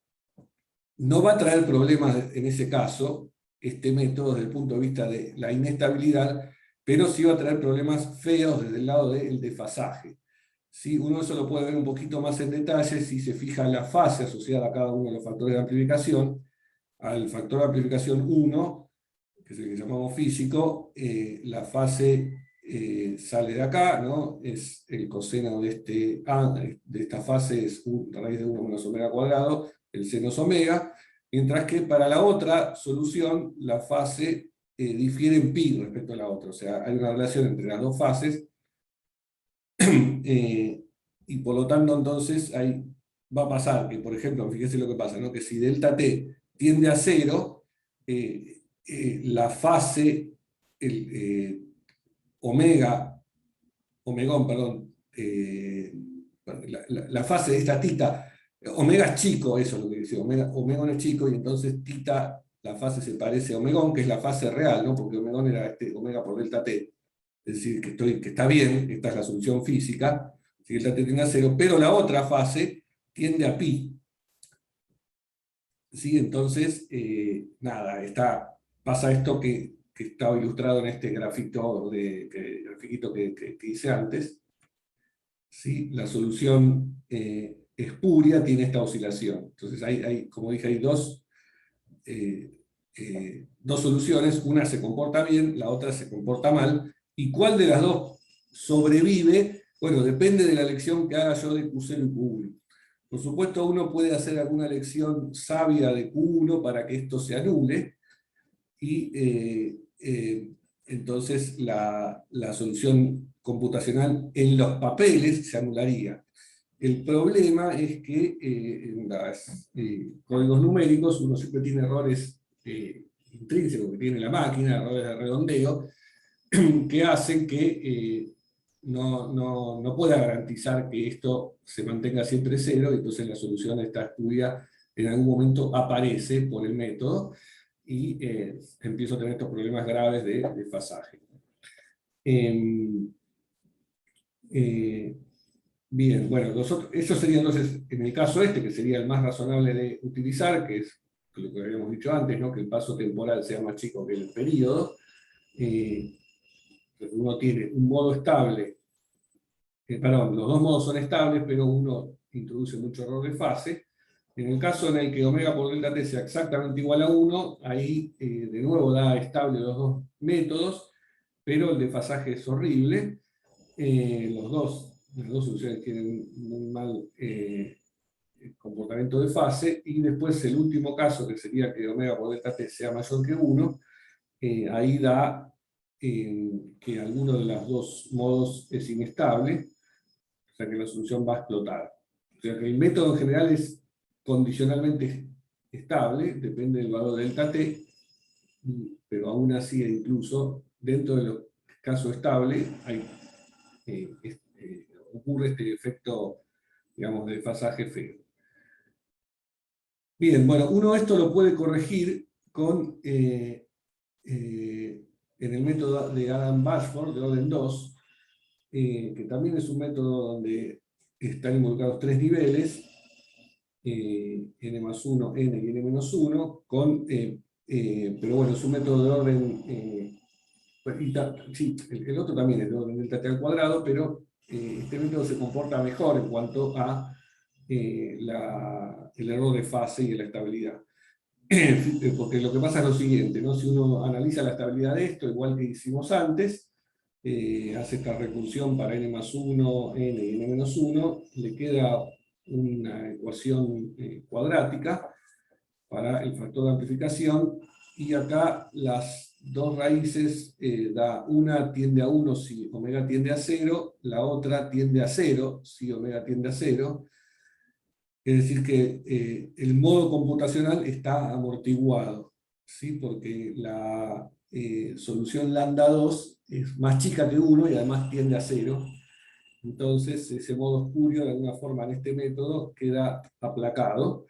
no va a traer problemas en ese caso, este método desde el punto de vista de la inestabilidad, pero sí va a traer problemas feos desde el lado del desfasaje. ¿Sí? Uno eso lo puede ver un poquito más en detalle si se fija en la fase asociada a cada uno de los factores de amplificación. Al factor de amplificación 1, que es el que llamamos físico, la fase sale de acá, ¿no? Es el coseno de esta fase es raíz de 1 menos omega cuadrado, el seno es omega, mientras que para la otra solución la fase difiere en pi respecto a la otra, o sea, hay una relación entre las dos fases, y por lo tanto entonces ahí va a pasar que, por ejemplo, fíjese lo que pasa, ¿no? Que si delta t tiende a 0, la fase, omega, omegón, perdón, la fase de esta tita, omega es chico, eso es lo que dice, omegón es chico, y entonces tita, la fase se parece a omegón, que es la fase real, ¿no? Porque omegón era omega por delta t, es decir, que está bien, esta es la solución física, si delta t tiende a 0, pero la otra fase tiende a pi. ¿Sí? Entonces, nada, pasa esto que estaba ilustrado en este grafiquito que hice antes. ¿Sí? La solución espuria tiene esta oscilación. Entonces, como dije, hay dos soluciones, una se comporta bien, la otra se comporta mal, y cuál de las dos sobrevive, bueno, depende de la elección que haga yo de Q0 y Q1. Por supuesto, uno puede hacer alguna elección sabia de Q1 para que esto se anule, y entonces la solución computacional en los papeles se anularía. El problema es que en los códigos numéricos uno siempre tiene errores intrínsecos que tiene la máquina, errores de redondeo, que hacen que no pueda garantizar que esto se mantenga siempre cero, y entonces la solución de esta estudia en algún momento aparece por el método, y empiezo a tener estos problemas graves de desfasaje. Bien, bueno, eso sería entonces, en el caso este, que sería el más razonable de utilizar, que es lo que habíamos dicho antes, ¿no? Que el paso temporal sea más chico que el periodo. Uno tiene un modo estable perdón, los dos modos son estables, pero uno introduce mucho error de fase. En el caso en el que omega por delta t sea exactamente igual a 1, ahí de nuevo da estable los dos métodos, pero el desfasaje es horrible. Las dos soluciones tienen muy mal comportamiento de fase, y después el último caso, que sería que omega por delta t sea mayor que 1, ahí da que alguno de los dos modos es inestable, o sea que la solución va a explotar. O sea que el método en general es condicionalmente estable, depende del valor de delta t, pero aún así, incluso dentro de los casos estables, ocurre este efecto, digamos, de desfasaje feo. Bien, bueno, uno esto lo puede corregir con, en el método de Adam Bashford, de orden 2, que también es un método donde están involucrados tres niveles, n+1, n y n-1, pero bueno, es un método de orden, sí, el otro también es de orden delta t al cuadrado, pero este método se comporta mejor en cuanto a el error de fase y la estabilidad. Porque lo que pasa es lo siguiente, ¿no? Si uno analiza la estabilidad de esto, igual que hicimos antes, hace esta recursión para n+1, n y n-1, le queda una ecuación cuadrática para el factor de amplificación, y acá las dos raíces una tiende a 1 si omega tiende a 0, la otra tiende a 0 si omega tiende a 0. Es decir que el modo computacional está amortiguado, ¿sí? Porque la solución lambda 2 es más chica que 1 y además tiende a 0. Entonces ese modo espurio de alguna forma en este método queda aplacado.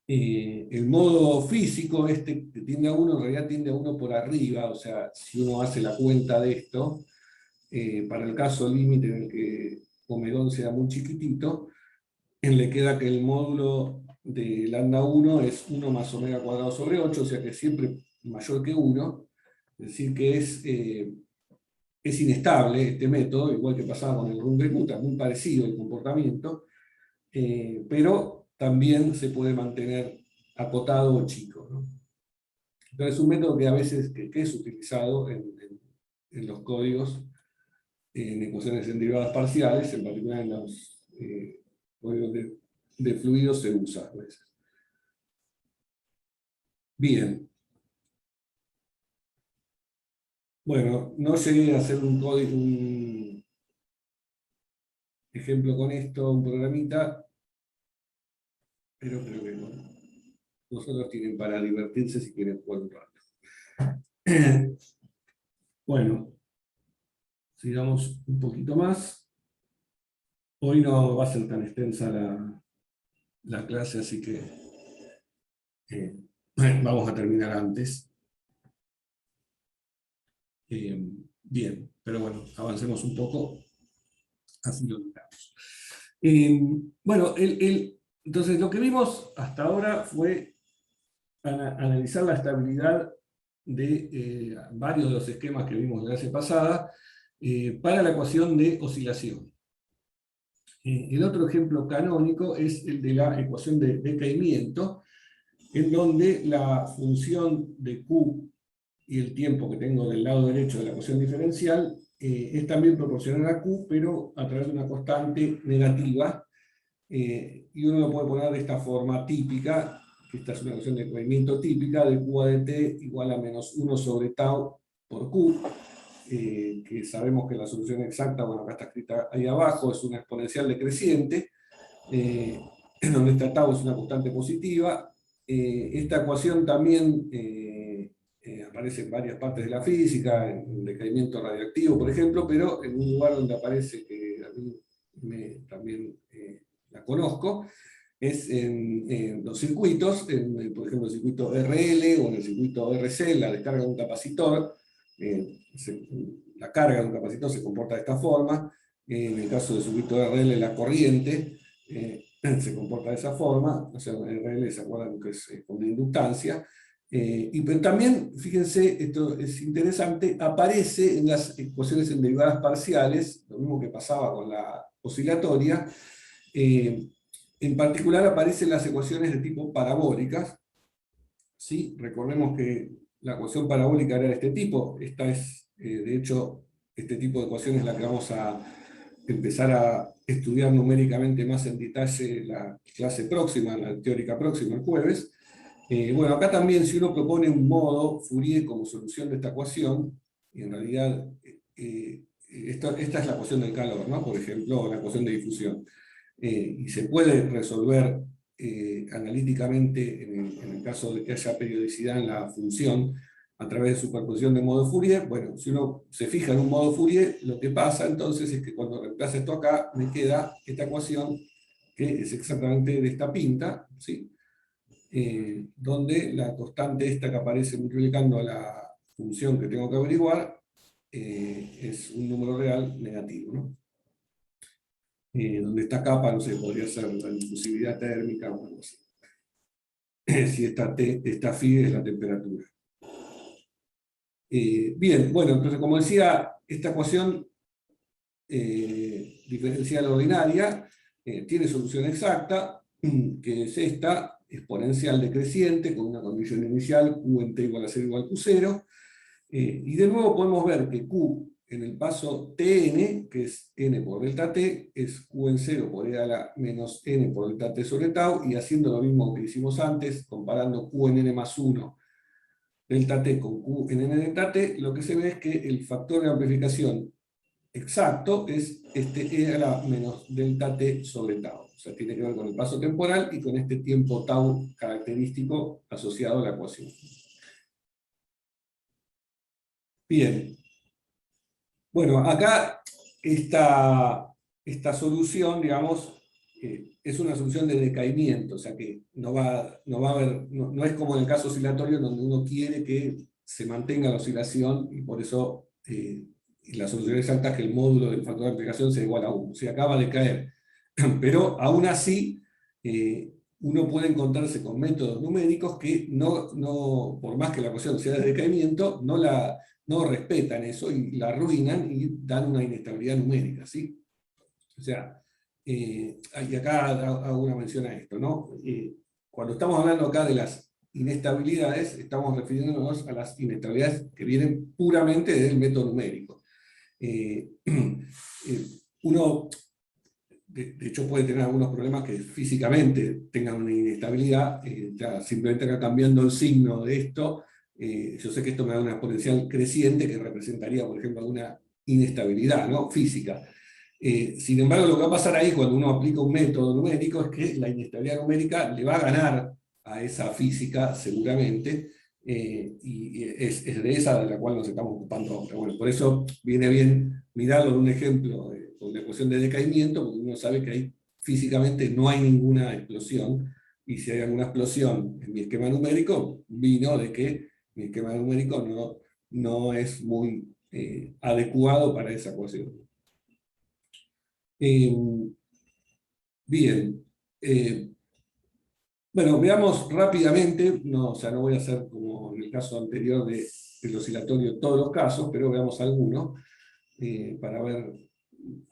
El modo físico, este que tiende a 1, en realidad tiende a 1 por arriba, o sea, si uno hace la cuenta de esto, para el caso límite en el que omegón sea muy chiquitito, le queda que el módulo de lambda 1 es 1 más omega cuadrado sobre 8, o sea que es siempre mayor que 1, es decir que es inestable este método, igual que pasaba con el Runge-Kutta, muy parecido el comportamiento, pero también se puede mantener acotado o chico, ¿no? Entonces es un método que a veces que es utilizado en los códigos, en ecuaciones en derivadas parciales, en particular en los códigos de fluidos se usa a veces. Bien. Bueno, no llegué a hacer un ejemplo con esto, un programita, pero creo que no. Nosotros tienen para divertirse si quieren jugar un rato. Bueno, sigamos un poquito más. Hoy no va a ser tan extensa la clase, así que vamos a terminar antes. Bien, pero bueno, avancemos un poco, así lo logramos. Bueno, entonces lo que vimos hasta ahora fue analizar la estabilidad de varios de los esquemas que vimos la clase pasada para la ecuación de oscilación. El otro ejemplo canónico es el de la ecuación de decaimiento, en donde la función de Q y el tiempo que tengo del lado derecho de la ecuación diferencial es también proporcional a Q, pero a través de una constante negativa, y uno lo puede poner de esta forma típica, que esta es una ecuación de decaimiento típica, de Q a de t igual a menos 1 sobre tau por Q, que sabemos que la solución exacta, bueno, acá está escrita ahí abajo, es una exponencial decreciente, donde esta tau es una constante positiva. Esta ecuación también aparece en varias partes de la física, en decaimiento radioactivo, por ejemplo, pero en un lugar donde aparece, que a mí también la conozco, es en los circuitos, por ejemplo, el circuito RL o en el circuito RC, la descarga de un capacitor. La carga de un capacitor se comporta de esta forma. En el caso del circuito RL, la corriente se comporta de esa forma. O sea, RL, ¿se acuerdan que es con una inductancia? Pero también, fíjense, esto es interesante, aparece en las ecuaciones en derivadas parciales, lo mismo que pasaba con la oscilatoria. En particular aparecen las ecuaciones de tipo parabólicas. ¿Sí? Recordemos que la ecuación parabólica era de este tipo. Esta es, de hecho, este tipo de ecuación es la que vamos a empezar a estudiar numéricamente más en detalle la clase próxima, la teórica próxima, el jueves. Bueno, acá también si uno propone un modo Fourier como solución de esta ecuación, y en realidad esta es la ecuación del calor, ¿no? Por ejemplo, o la ecuación de difusión. Y se puede resolver analíticamente en el caso de que haya periodicidad en la función a través de superposición de modo Fourier. Bueno, si uno se fija en un modo Fourier, lo que pasa entonces es que cuando reemplace esto acá, me queda esta ecuación que es exactamente de esta pinta, ¿sí? Donde la constante esta que aparece multiplicando a la función que tengo que averiguar es un número real negativo, ¿no? Donde esta capa, no sé, podría ser la difusividad térmica o algo así. Si esta phi es la temperatura. Bien, bueno, entonces como decía, esta ecuación diferencial ordinaria tiene solución exacta, que es esta, exponencial decreciente, con una condición inicial, q en t igual a 0 igual a q0, y de nuevo podemos ver que q en el paso tn, que es n por delta t, es q en 0 por e a la menos n por delta t sobre tau, y haciendo lo mismo que hicimos antes, comparando q en n más 1 delta t con q en n delta t, lo que se ve es que el factor de amplificación exacto es este e a la menos delta t sobre tau. O sea, tiene que ver con el paso temporal y con este tiempo tau característico asociado a la ecuación. Bien. Bueno, acá esta solución, digamos, es una solución de decaimiento, o sea que no va a haber, no es como en el caso oscilatorio donde uno quiere que se mantenga la oscilación y por eso la solución exacta es que el módulo del factor de amplificación sea igual a 1. O sea, acaba de caer. Pero aún así, uno puede encontrarse con métodos numéricos que por más que la ecuación sea de decaimiento, no respetan eso y la arruinan y dan una inestabilidad numérica, ¿sí? O sea, y acá hago una mención a esto, ¿no? Cuando estamos hablando acá de las inestabilidades, estamos refiriéndonos a las inestabilidades que vienen puramente del método numérico. Uno, de hecho, puede tener algunos problemas que físicamente tengan una inestabilidad, ya simplemente acá cambiando el signo de esto, yo sé que esto me da una exponencial creciente que representaría, por ejemplo, alguna inestabilidad, ¿no? Física. Sin embargo, lo que va a pasar ahí cuando uno aplica un método numérico es que la inestabilidad numérica le va a ganar a esa física seguramente, y es de esa de la cual nos estamos ocupando ahora. Bueno, por eso viene bien mirarlo en un ejemplo con la ecuación de decaimiento, porque uno sabe que ahí físicamente no hay ninguna explosión, y si hay alguna explosión en mi esquema numérico, vino de que mi esquema numérico no es muy adecuado para esa ecuación. Bien. Bueno, veamos rápidamente, o sea, no voy a hacer como en el caso anterior del oscilatorio todos los casos, pero veamos algunos para ver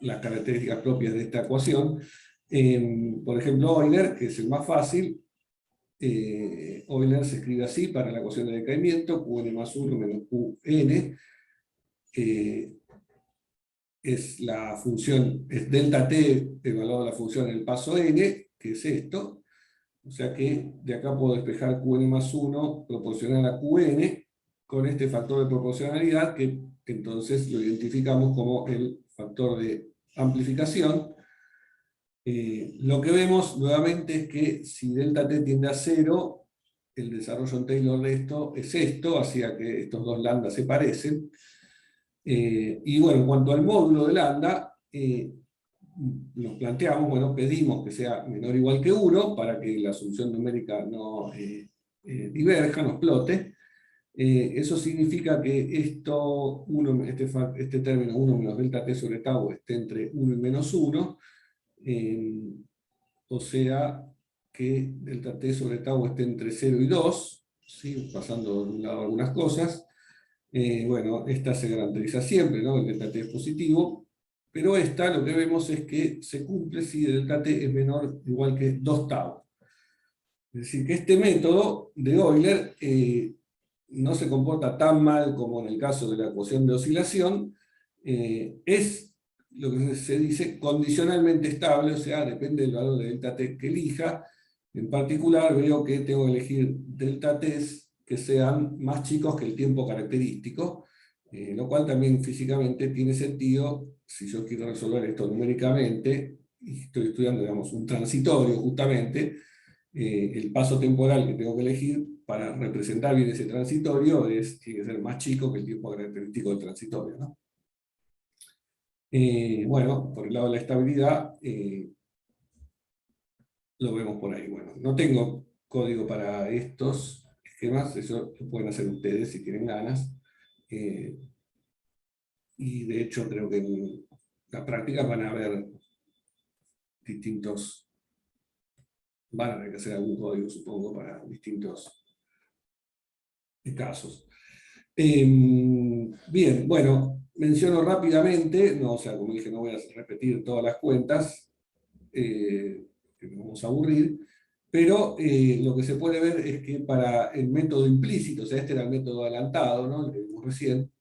las características propias de esta ecuación. Por ejemplo, Euler, que es el más fácil, Euler se escribe así para la ecuación de decaimiento, Qn más 1 menos Qn, es la función, es delta t evaluado a la función en el paso n, que es esto. O sea que de acá puedo despejar Qn más 1 proporcional a Qn con este factor de proporcionalidad que entonces lo identificamos como el factor de amplificación. Lo que vemos nuevamente es que si delta t tiende a 0, el desarrollo en Taylor de esto es esto, hacía que estos dos lambda se parecen. Y bueno, en cuanto al módulo de lambda, nos planteamos, bueno, pedimos que sea menor o igual que 1 para que la solución numérica no diverja, no explote. Eso significa que este término 1 menos delta t sobre tau esté entre 1 y menos 1, o sea que delta t sobre tau esté entre 0 y 2, ¿sí? Pasando de un lado algunas cosas. Bueno, esta se caracteriza siempre, ¿no? El delta t es positivo, pero esta lo que vemos es que se cumple si el delta t es menor o igual que 2 tau. Es decir, que este método de Euler no se comporta tan mal como en el caso de la ecuación de oscilación, es lo que se dice condicionalmente estable, o sea, depende del valor de delta t que elija. En particular veo que tengo que elegir delta t que sean más chicos que el tiempo característico, lo cual también físicamente tiene sentido si yo quiero resolver esto numéricamente, y estoy estudiando, digamos, un transitorio justamente. El paso temporal que tengo que elegir para representar bien ese transitorio tiene que ser más chico que el tiempo característico del transitorio, ¿no? Bueno, por el lado de la estabilidad, lo vemos por ahí. Bueno, no tengo código para estos esquemas, eso lo pueden hacer ustedes si tienen ganas. Y de hecho creo que en la práctica van a haber distintos, van a tener que hacer algún código, supongo, para distintos casos. Bien, bueno, menciono rápidamente, no, o sea, como dije, no voy a repetir todas las cuentas, que nos vamos a aburrir, pero lo que se puede ver es que para el método implícito, o sea, este era el método adelantado, ¿no? El que vimos recién,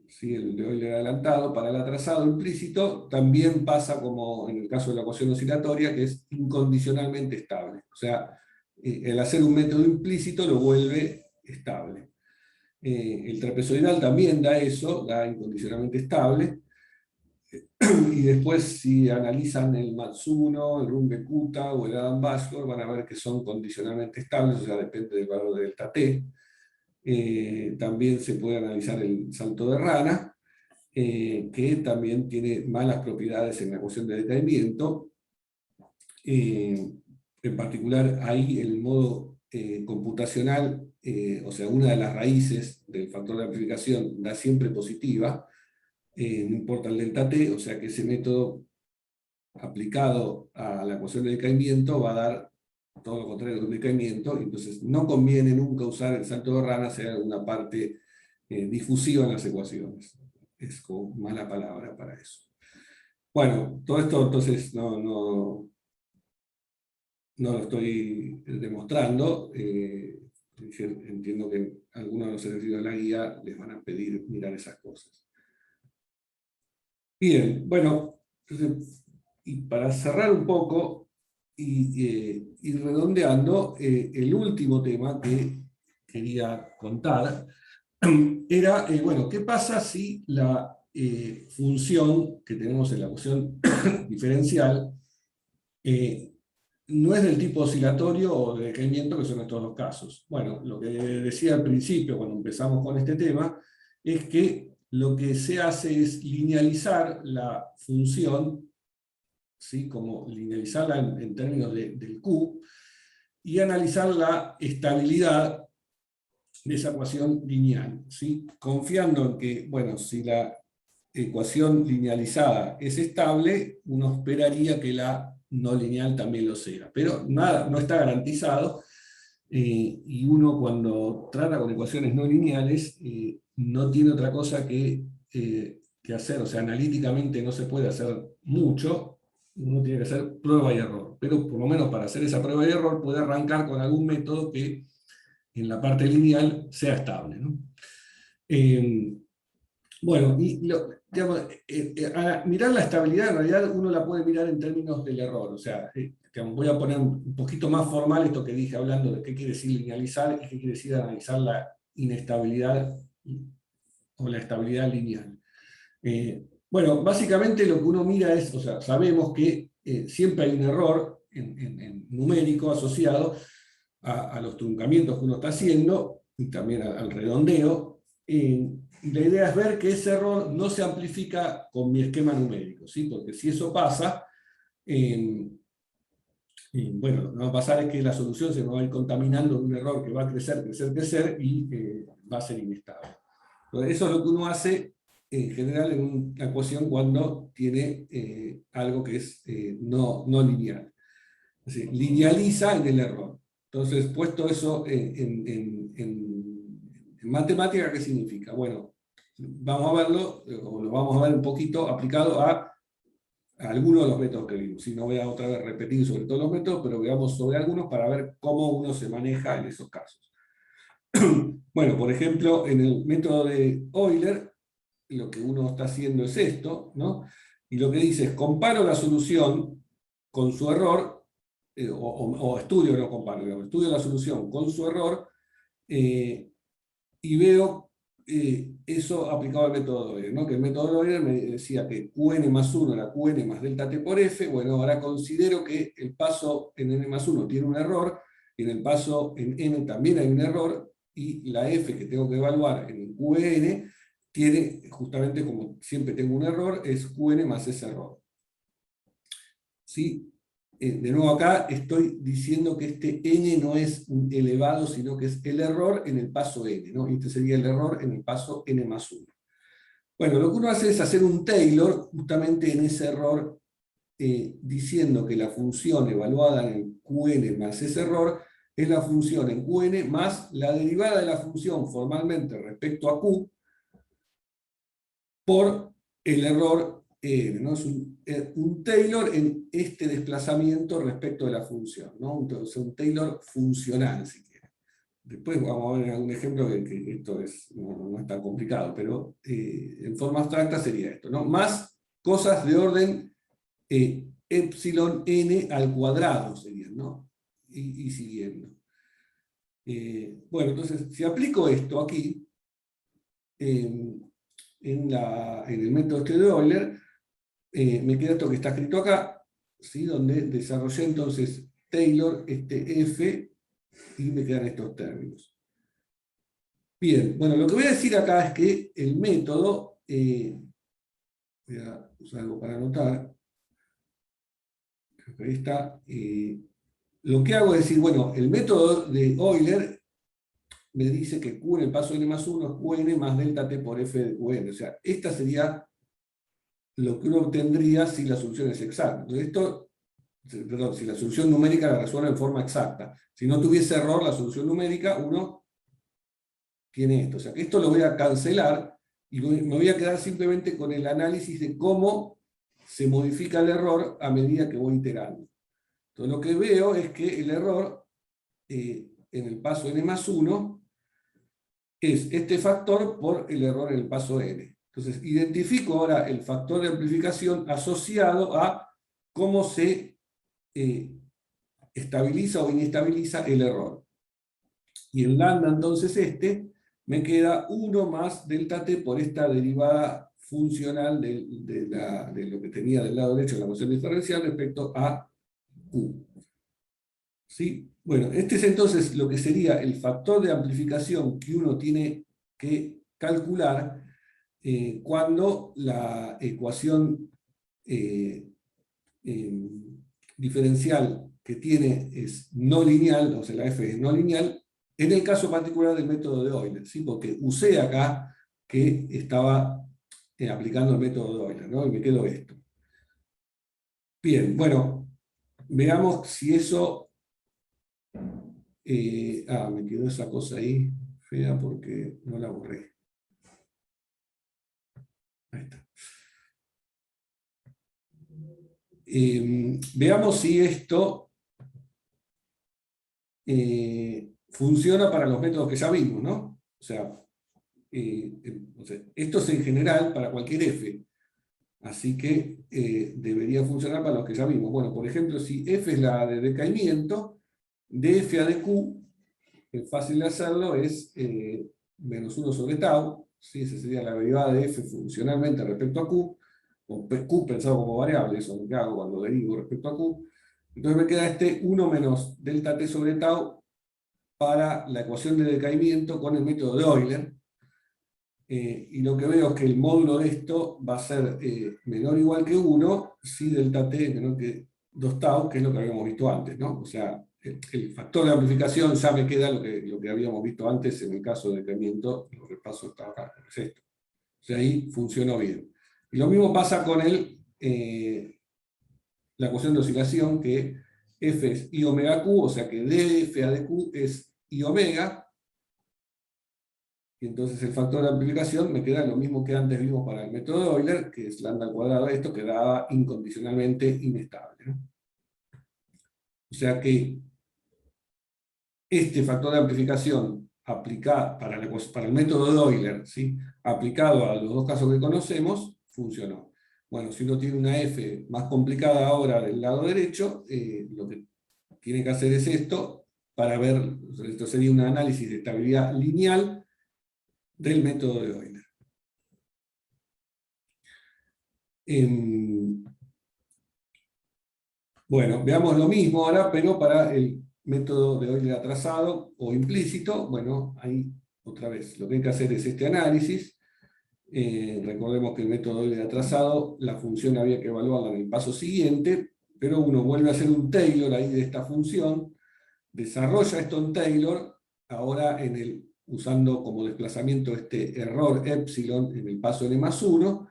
¿sí? El de Euler adelantado, para el atrasado implícito también pasa como en el caso de la ecuación oscilatoria, que es incondicionalmente estable. O sea, el hacer un método implícito lo vuelve estable. El trapezoidal también da eso, da incondicionalmente estable. Y después, si analizan el Matsuno, el Runge-Kutta o el Adam-Bashor, van a ver que son condicionalmente estables, o sea, depende del valor de delta t. También se puede analizar el salto de rana, que también tiene malas propiedades en la ecuación de decaimiento. En particular, ahí el modo computacional, o sea, una de las raíces del factor de amplificación da siempre positiva, no importa el delta t, o sea que ese método aplicado a la ecuación de decaimiento va a dar todo lo contrario del decaimiento, entonces no conviene nunca usar el salto de rana si hay alguna parte difusiva en las ecuaciones. Es como mala palabra para eso. Bueno, todo esto entonces no lo estoy demostrando. Entiendo que algunos de los ejercicios de la guía les van a pedir mirar esas cosas. Bien, bueno, entonces, y para cerrar un poco y redondeando, el último tema que quería contar era, bueno, ¿qué pasa si la función que tenemos en la ecuación diferencial no es del tipo oscilatorio o de decaimiento, que son estos dos casos? Bueno, lo que decía al principio, cuando empezamos con este tema, es que lo que se hace es linealizar la función, ¿sí? Como linealizarla en términos del Q, y analizar la estabilidad de esa ecuación lineal, ¿sí? Confiando en que, bueno, si la ecuación linealizada es estable, uno esperaría que la no lineal también lo sea, pero nada, no está garantizado, y uno cuando trata con ecuaciones no lineales no tiene otra cosa que hacer, o sea, analíticamente no se puede hacer mucho, uno tiene que hacer prueba y error, pero por lo menos para hacer esa prueba y error puede arrancar con algún método que en la parte lineal sea estable, ¿no? Bueno, y digamos, mirar la estabilidad en realidad uno la puede mirar en términos del error, o sea, digamos, voy a poner un poquito más formal esto que dije hablando de qué quiere decir linealizar y qué quiere decir analizar la inestabilidad o la estabilidad lineal. Bueno, básicamente lo que uno mira es, o sea, sabemos que siempre hay un error en numérico asociado a los truncamientos que uno está haciendo y también al redondeo. Y la idea es ver que ese error no se amplifica con mi esquema numérico, ¿sí? Porque si eso pasa, bueno, lo que va a pasar es que la solución se va a ir contaminando de un error que va a crecer, crecer, crecer y va a ser inestable. Entonces, eso es lo que uno hace en general en una ecuación cuando tiene algo que es no lineal. Es decir, linealiza en el error. Entonces, puesto eso en en matemática, ¿qué significa? Bueno, vamos a verlo, o lo vamos a ver un poquito aplicado a algunos de los métodos que vimos. Si no voy a otra vez repetir sobre todos los métodos, pero veamos sobre algunos para ver cómo uno se maneja en esos casos. Bueno, por ejemplo, en el método de Euler, lo que uno está haciendo es esto, ¿no? Y lo que dice es, comparo la solución con su error, o estudio, no comparo, digamos, estudio la solución con su error, y veo eso aplicado al método de Euler, ¿no? Que el método de Euler me decía que Qn más 1 era Qn más delta t por f. Bueno, ahora considero que el paso en n más 1 tiene un error, y en el paso en n también hay un error, y la f que tengo que evaluar en el Qn tiene, justamente como siempre tengo un error, es Qn más ese error. ¿Sí? De nuevo acá estoy diciendo que este n no es un elevado, sino que es el error en el paso n, ¿no? Y este sería el error en el paso n más 1. Bueno, lo que uno hace es hacer un Taylor justamente en ese error, diciendo que la función evaluada en Qn más ese error es la función en Qn más la derivada de la función formalmente respecto a Q por el error n, ¿no? Es un Taylor en este desplazamiento respecto de la función, ¿no? Entonces, un Taylor funcional, si quiere. Después vamos a ver algún ejemplo que esto no es tan complicado, pero en forma abstracta sería esto, ¿no? Más cosas de orden epsilon n al cuadrado serían, ¿no? Y siguiendo. Bueno, entonces, si aplico esto aquí, en el método este de Euler, me queda esto que está escrito acá, ¿sí? Donde desarrollé entonces Taylor, este f, y me quedan estos términos. Bien, bueno, lo que voy a decir acá es que el método, voy a usar algo para anotar, creo que ahí está, lo que hago es decir, bueno, el método de Euler me dice que Q en el paso n más 1 es Qn más delta t por f de Qn, o sea, esta sería lo que uno obtendría si la solución es exacta. Entonces perdón, si la solución numérica la resuelve en forma exacta. Si no tuviese error la solución numérica, uno tiene esto. O sea que esto lo voy a cancelar y me voy a quedar simplemente con el análisis de cómo se modifica el error a medida que voy iterando. Entonces lo que veo es que el error en el paso n más 1 es este factor por el error en el paso n. Entonces identifico ahora el factor de amplificación asociado a cómo se estabiliza o inestabiliza el error. Y en lambda entonces me queda 1 más delta t por esta derivada funcional de lo que tenía del lado derecho de la ecuación diferencial respecto a Q. ¿Sí? Bueno, este es entonces lo que sería el factor de amplificación que uno tiene que calcular cuando la ecuación diferencial que tiene es no lineal, o sea, la f es no lineal, en el caso particular del método de Euler, ¿sí? Porque usé acá que estaba aplicando el método de Euler, ¿no? Y me quedó esto. Bien, bueno, veamos si eso... me quedó esa cosa ahí, fea, porque no la borré. Ahí está. Veamos si esto funciona para los métodos que ya vimos, ¿no? O sea, esto es en general para cualquier f, así que debería funcionar para los que ya vimos. Bueno, por ejemplo, si f es la de decaimiento, de f a de q, es fácil de hacerlo, es menos 1 sobre tau, ¿sí? Esa sería la derivada de f funcionalmente respecto a q, o q pensado como variable, eso es lo que hago cuando derivo respecto a q. Entonces me queda este 1 menos delta t sobre tau para la ecuación de decaimiento con el método de Euler. Y lo que veo es que el módulo de esto va a ser menor o igual que 1 si delta t es menor que 2 tau, que es lo que habíamos visto antes, ¿no? O sea, el factor de amplificación ya me queda lo que habíamos visto antes en el caso de decaimiento, lo repaso hasta acá, es esto. O sea, ahí funcionó bien. Y lo mismo pasa con la ecuación de oscilación, que f es i omega q, o sea que df a de q es i omega, y entonces el factor de amplificación me queda lo mismo que antes vimos para el método de Euler, que es lambda al cuadrado de esto, que daba incondicionalmente inestable, ¿no? O sea que este factor de amplificación aplicado para el método de Euler, ¿sí?, aplicado a los dos casos que conocemos, funcionó. Bueno, si uno tiene una F más complicada ahora del lado derecho, lo que tiene que hacer es esto, para ver, esto sería un análisis de estabilidad lineal del método de Euler. Bueno, veamos lo mismo ahora, pero para el método de Euler atrasado o implícito. Bueno, ahí otra vez lo que hay que hacer es este análisis. Recordemos que el método de Euler atrasado, la función había que evaluarla en el paso siguiente, pero uno vuelve a hacer un Taylor ahí de esta función, desarrolla esto en Taylor, ahora usando como desplazamiento este error epsilon en el paso n+1.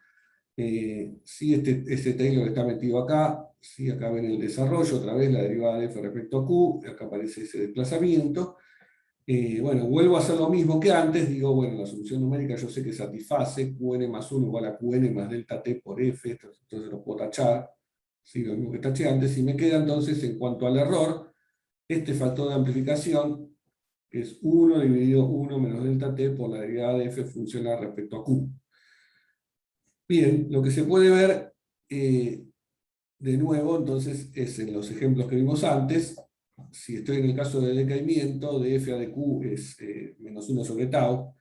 Si este Taylor está metido acá, si acá ven el desarrollo, otra vez la derivada de f respecto a q, acá aparece ese desplazamiento. Bueno, vuelvo a hacer lo mismo que antes, digo, bueno, la solución numérica yo sé que satisface Qn+1 igual a Qn más delta t por f, entonces lo puedo tachar, ¿sí? Lo mismo que taché antes, y me queda entonces, en cuanto al error, este factor de amplificación, que es 1 dividido 1 menos delta t por la derivada de f funcional respecto a q. Bien, lo que se puede ver, de nuevo, entonces, es en los ejemplos que vimos antes. Si estoy en el caso de decaimiento, de f a de q es -1 sobre tau.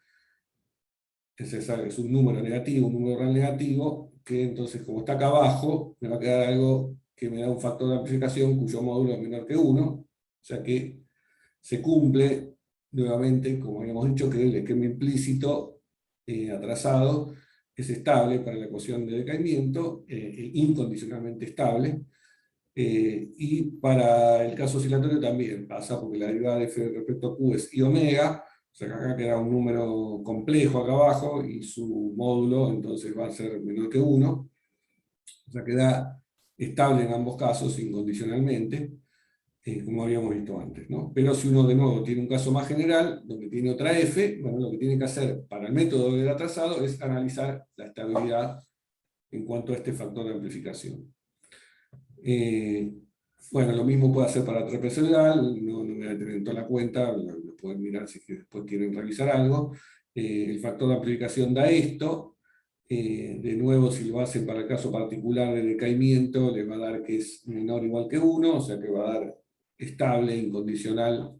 Es un número negativo, un número real negativo, que entonces, como está acá abajo, me va a quedar algo que me da un factor de amplificación cuyo módulo es menor que 1. O sea que se cumple, nuevamente, como habíamos dicho, que el esquema implícito atrasado es estable para la ecuación de decaimiento, incondicionalmente estable. Y para el caso oscilatorio también pasa, porque la derivada de f respecto a q es i omega, o sea que acá queda un número complejo acá abajo, y su módulo entonces va a ser menor que 1, o sea queda estable en ambos casos incondicionalmente, como habíamos visto antes, ¿no? Pero si uno de nuevo tiene un caso más general, donde tiene otra f, bueno, lo que tiene que hacer para el método del atrasado es analizar la estabilidad en cuanto a este factor de amplificación. Bueno, lo mismo puede hacer para trapezoidal, no me voy a tener en toda la cuenta, lo pueden mirar si después quieren revisar algo. El factor de amplificación da esto. De nuevo, si lo hacen para el caso particular de decaimiento, les va a dar que es menor o igual que 1, o sea que va a dar estable, incondicional,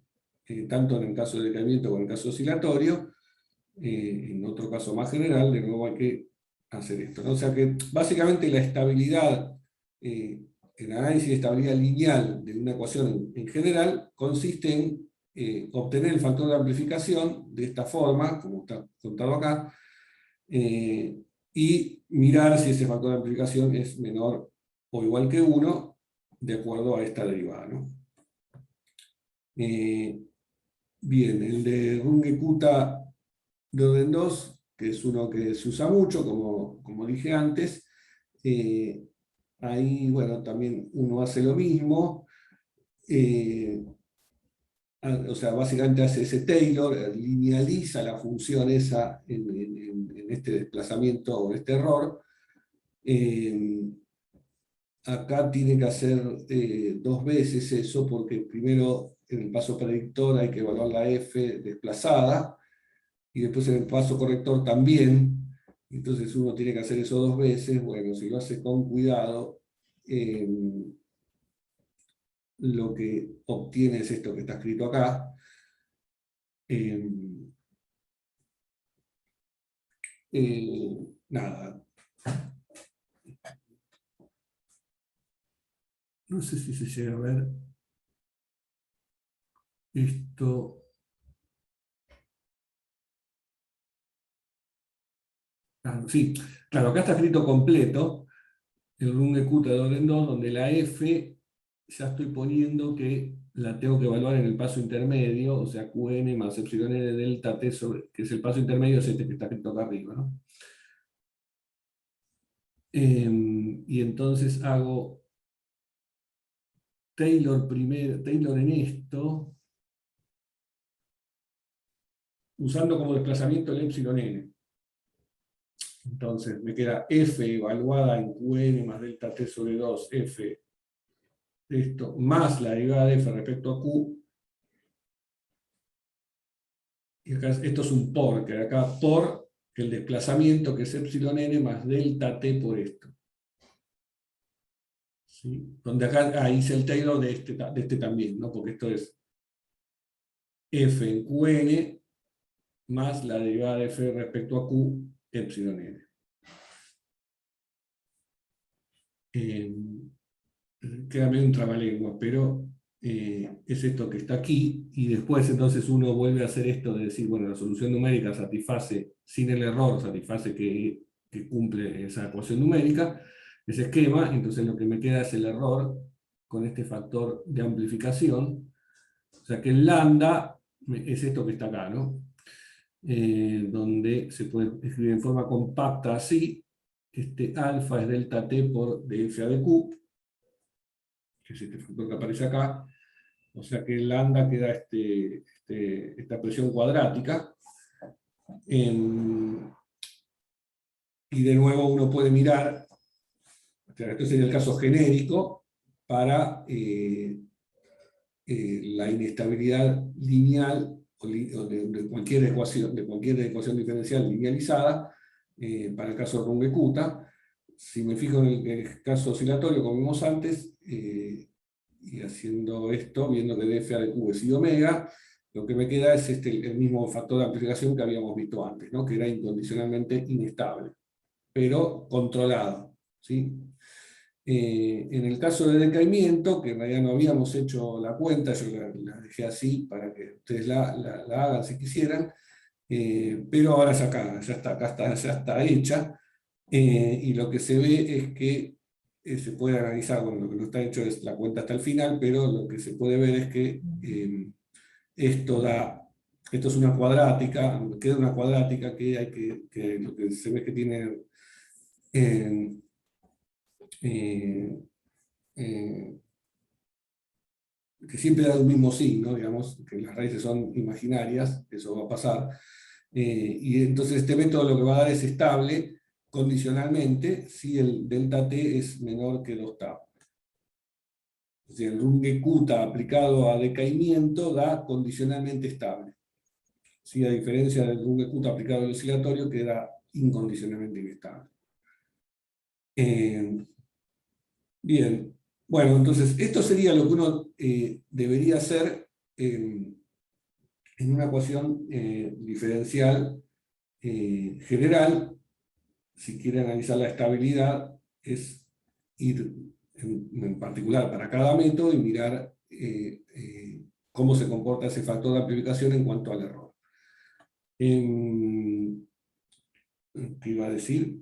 tanto en el caso de decaimiento como en el caso oscilatorio. En otro caso más general, de nuevo hay que hacer esto, ¿no? O sea que básicamente la estabilidad, el análisis de estabilidad lineal de una ecuación en general consiste en obtener el factor de amplificación de esta forma, como está contado acá, y mirar si ese factor de amplificación es menor o igual que 1, de acuerdo a esta derivada, ¿no? Bien, el de Runge-Kutta de orden 2, que es uno que se usa mucho, como dije antes. Ahí, bueno, también uno hace lo mismo. O sea, básicamente hace ese Taylor, linealiza la función esa en este desplazamiento o este error. Acá tiene que hacer dos veces eso, porque primero en el paso predictor hay que evaluar la f desplazada, y después en el paso corrector también. Entonces uno tiene que hacer eso dos veces. Bueno, si lo hace con cuidado, lo que obtiene es esto que está escrito acá. Nada. No sé si se llega a ver esto. Sí, claro, acá está escrito completo el Runge-Kutta de orden 2, donde la f ya estoy poniendo que la tengo que evaluar en el paso intermedio, o sea, Qn más epsilon n delta t sobre, que es el paso intermedio, es este que está escrito acá arriba, ¿no? Y entonces hago Taylor primero, Taylor en esto, usando como desplazamiento el epsilon n. Entonces me queda f evaluada en qn más delta t sobre 2, f de esto, más la derivada de f respecto a q. Y acá esto es un por, que acá por el desplazamiento, que es epsilon n más delta t por esto. ¿Sí? Donde acá hice el Taylor de este también, ¿no? Porque esto es f en qn más la derivada de f respecto a q epsilon n. Queda medio un trabalenguas, pero es esto que está aquí, y después entonces uno vuelve a hacer esto de decir, bueno, la solución numérica satisface, sin el error, satisface que cumple esa ecuación numérica, ese esquema, entonces lo que me queda es el error con este factor de amplificación, o sea que el lambda es esto que está acá, ¿no? Donde se puede escribir en forma compacta así, este alfa es delta t por df a de q, que es este factor que aparece acá, o sea que el lambda queda esta presión cuadrática, y de nuevo uno puede mirar, o sea, esto sería el caso genérico, para la inestabilidad lineal o de cualquier ecuación diferencial linealizada, para el caso Runge-Kutta. Si me fijo en el caso oscilatorio, como vimos antes, y haciendo esto, viendo que df a de q es i omega, lo que me queda es el mismo factor de amplificación que habíamos visto antes, ¿no? Que era incondicionalmente inestable, pero controlado, ¿sí? En el caso de decaimiento, que en realidad no habíamos hecho la cuenta, yo la dejé así para que ustedes la hagan si quisieran, pero ahora acá ya está hecha, y lo que se ve es que se puede analizar, bueno, lo que no está hecho es la cuenta hasta el final, pero lo que se puede ver es que esto es una cuadrática, queda una cuadrática que lo que se ve es que tiene eh, eh, que siempre da el mismo signo, digamos, que las raíces son imaginarias, eso va a pasar, y entonces este método lo que va a dar es estable condicionalmente si el delta t es menor que 2 tau. Es decir, el Runge-Kutta aplicado a decaimiento da condicionalmente estable. Sí, a diferencia del Runge-Kutta aplicado al oscilatorio, que era incondicionalmente inestable. Bien, bueno, entonces esto sería lo que uno debería hacer en una ecuación diferencial general. Si quiere analizar la estabilidad, es ir en particular para cada método y mirar cómo se comporta ese factor de amplificación en cuanto al error. ¿Qué iba a decir?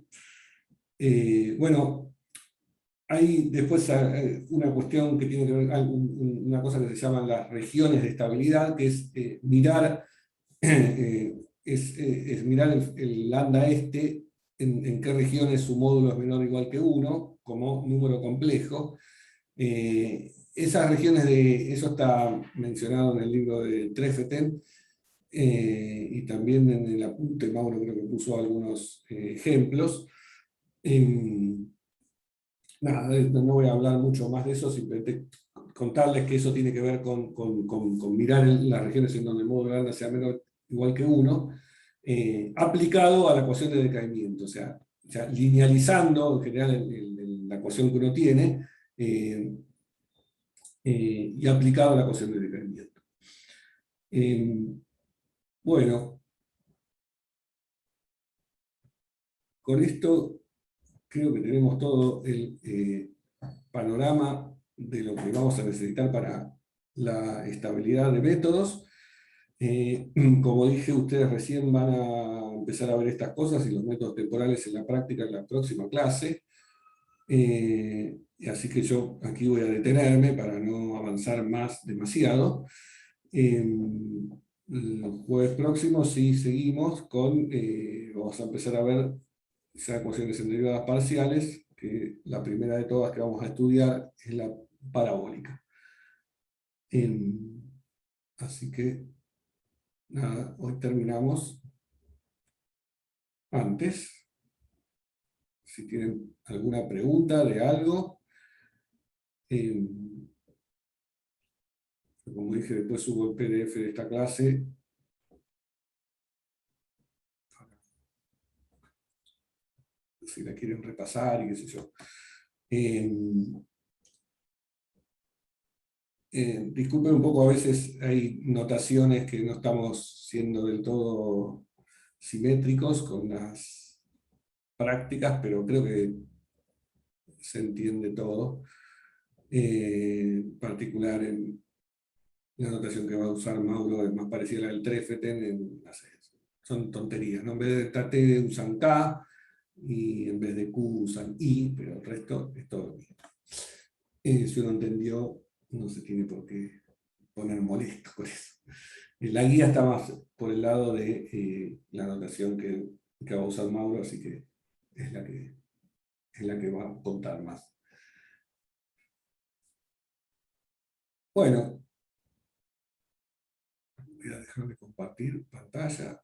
Bueno, hay después una cuestión que tiene que ver, una cosa que se llaman las regiones de estabilidad, que es mirar, es mirar el lambda en qué regiones su módulo es menor o igual que 1, como número complejo. Esas regiones eso está mencionado en el libro de Trefethen, y también en el apunte Mauro creo que puso algunos ejemplos. Nada, no voy a hablar mucho más de eso, simplemente contarles que eso tiene que ver con mirar las regiones en donde el módulo lambda sea menor o igual que 1, aplicado a la ecuación de decaimiento, o sea linealizando en general la ecuación que uno tiene, y aplicado a la ecuación de decaimiento. Bueno, con esto creo que tenemos todo el panorama de lo que vamos a necesitar para la estabilidad de métodos. Como dije, ustedes recién van a empezar a ver estas cosas y los métodos temporales en la práctica en la próxima clase. Así que yo aquí voy a detenerme para no avanzar más demasiado. El jueves próximo sí seguimos vamos a empezar a ver ya ecuaciones en derivadas parciales, que la primera de todas que vamos a estudiar es la parabólica. Así que nada, hoy terminamos antes. Si tienen alguna pregunta de algo, eh, como dije, después subo el PDF de esta clase. Si la quieren repasar y qué sé yo. Disculpen un poco, a veces hay notaciones que no estamos siendo del todo simétricos con las prácticas, pero creo que se entiende todo. En particular en la notación que va a usar Mauro es más parecida a la del Trefeten, no sé, son tonterías, ¿no? En vez de T usan K, y en vez de Q usan I, pero el resto es todo lo mismo. Si uno entendió, no se tiene por qué poner molesto con eso. La guía está más por el lado de la anotación que va a usar Mauro, así que es la que va a contar más. Bueno, voy a dejar de compartir pantalla.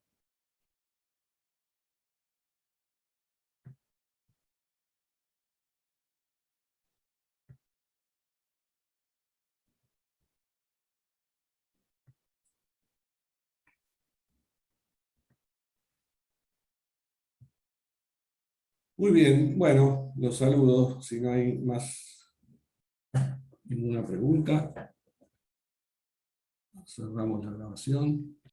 Muy bien, bueno, los saludo. Si no hay más ninguna pregunta, cerramos la grabación.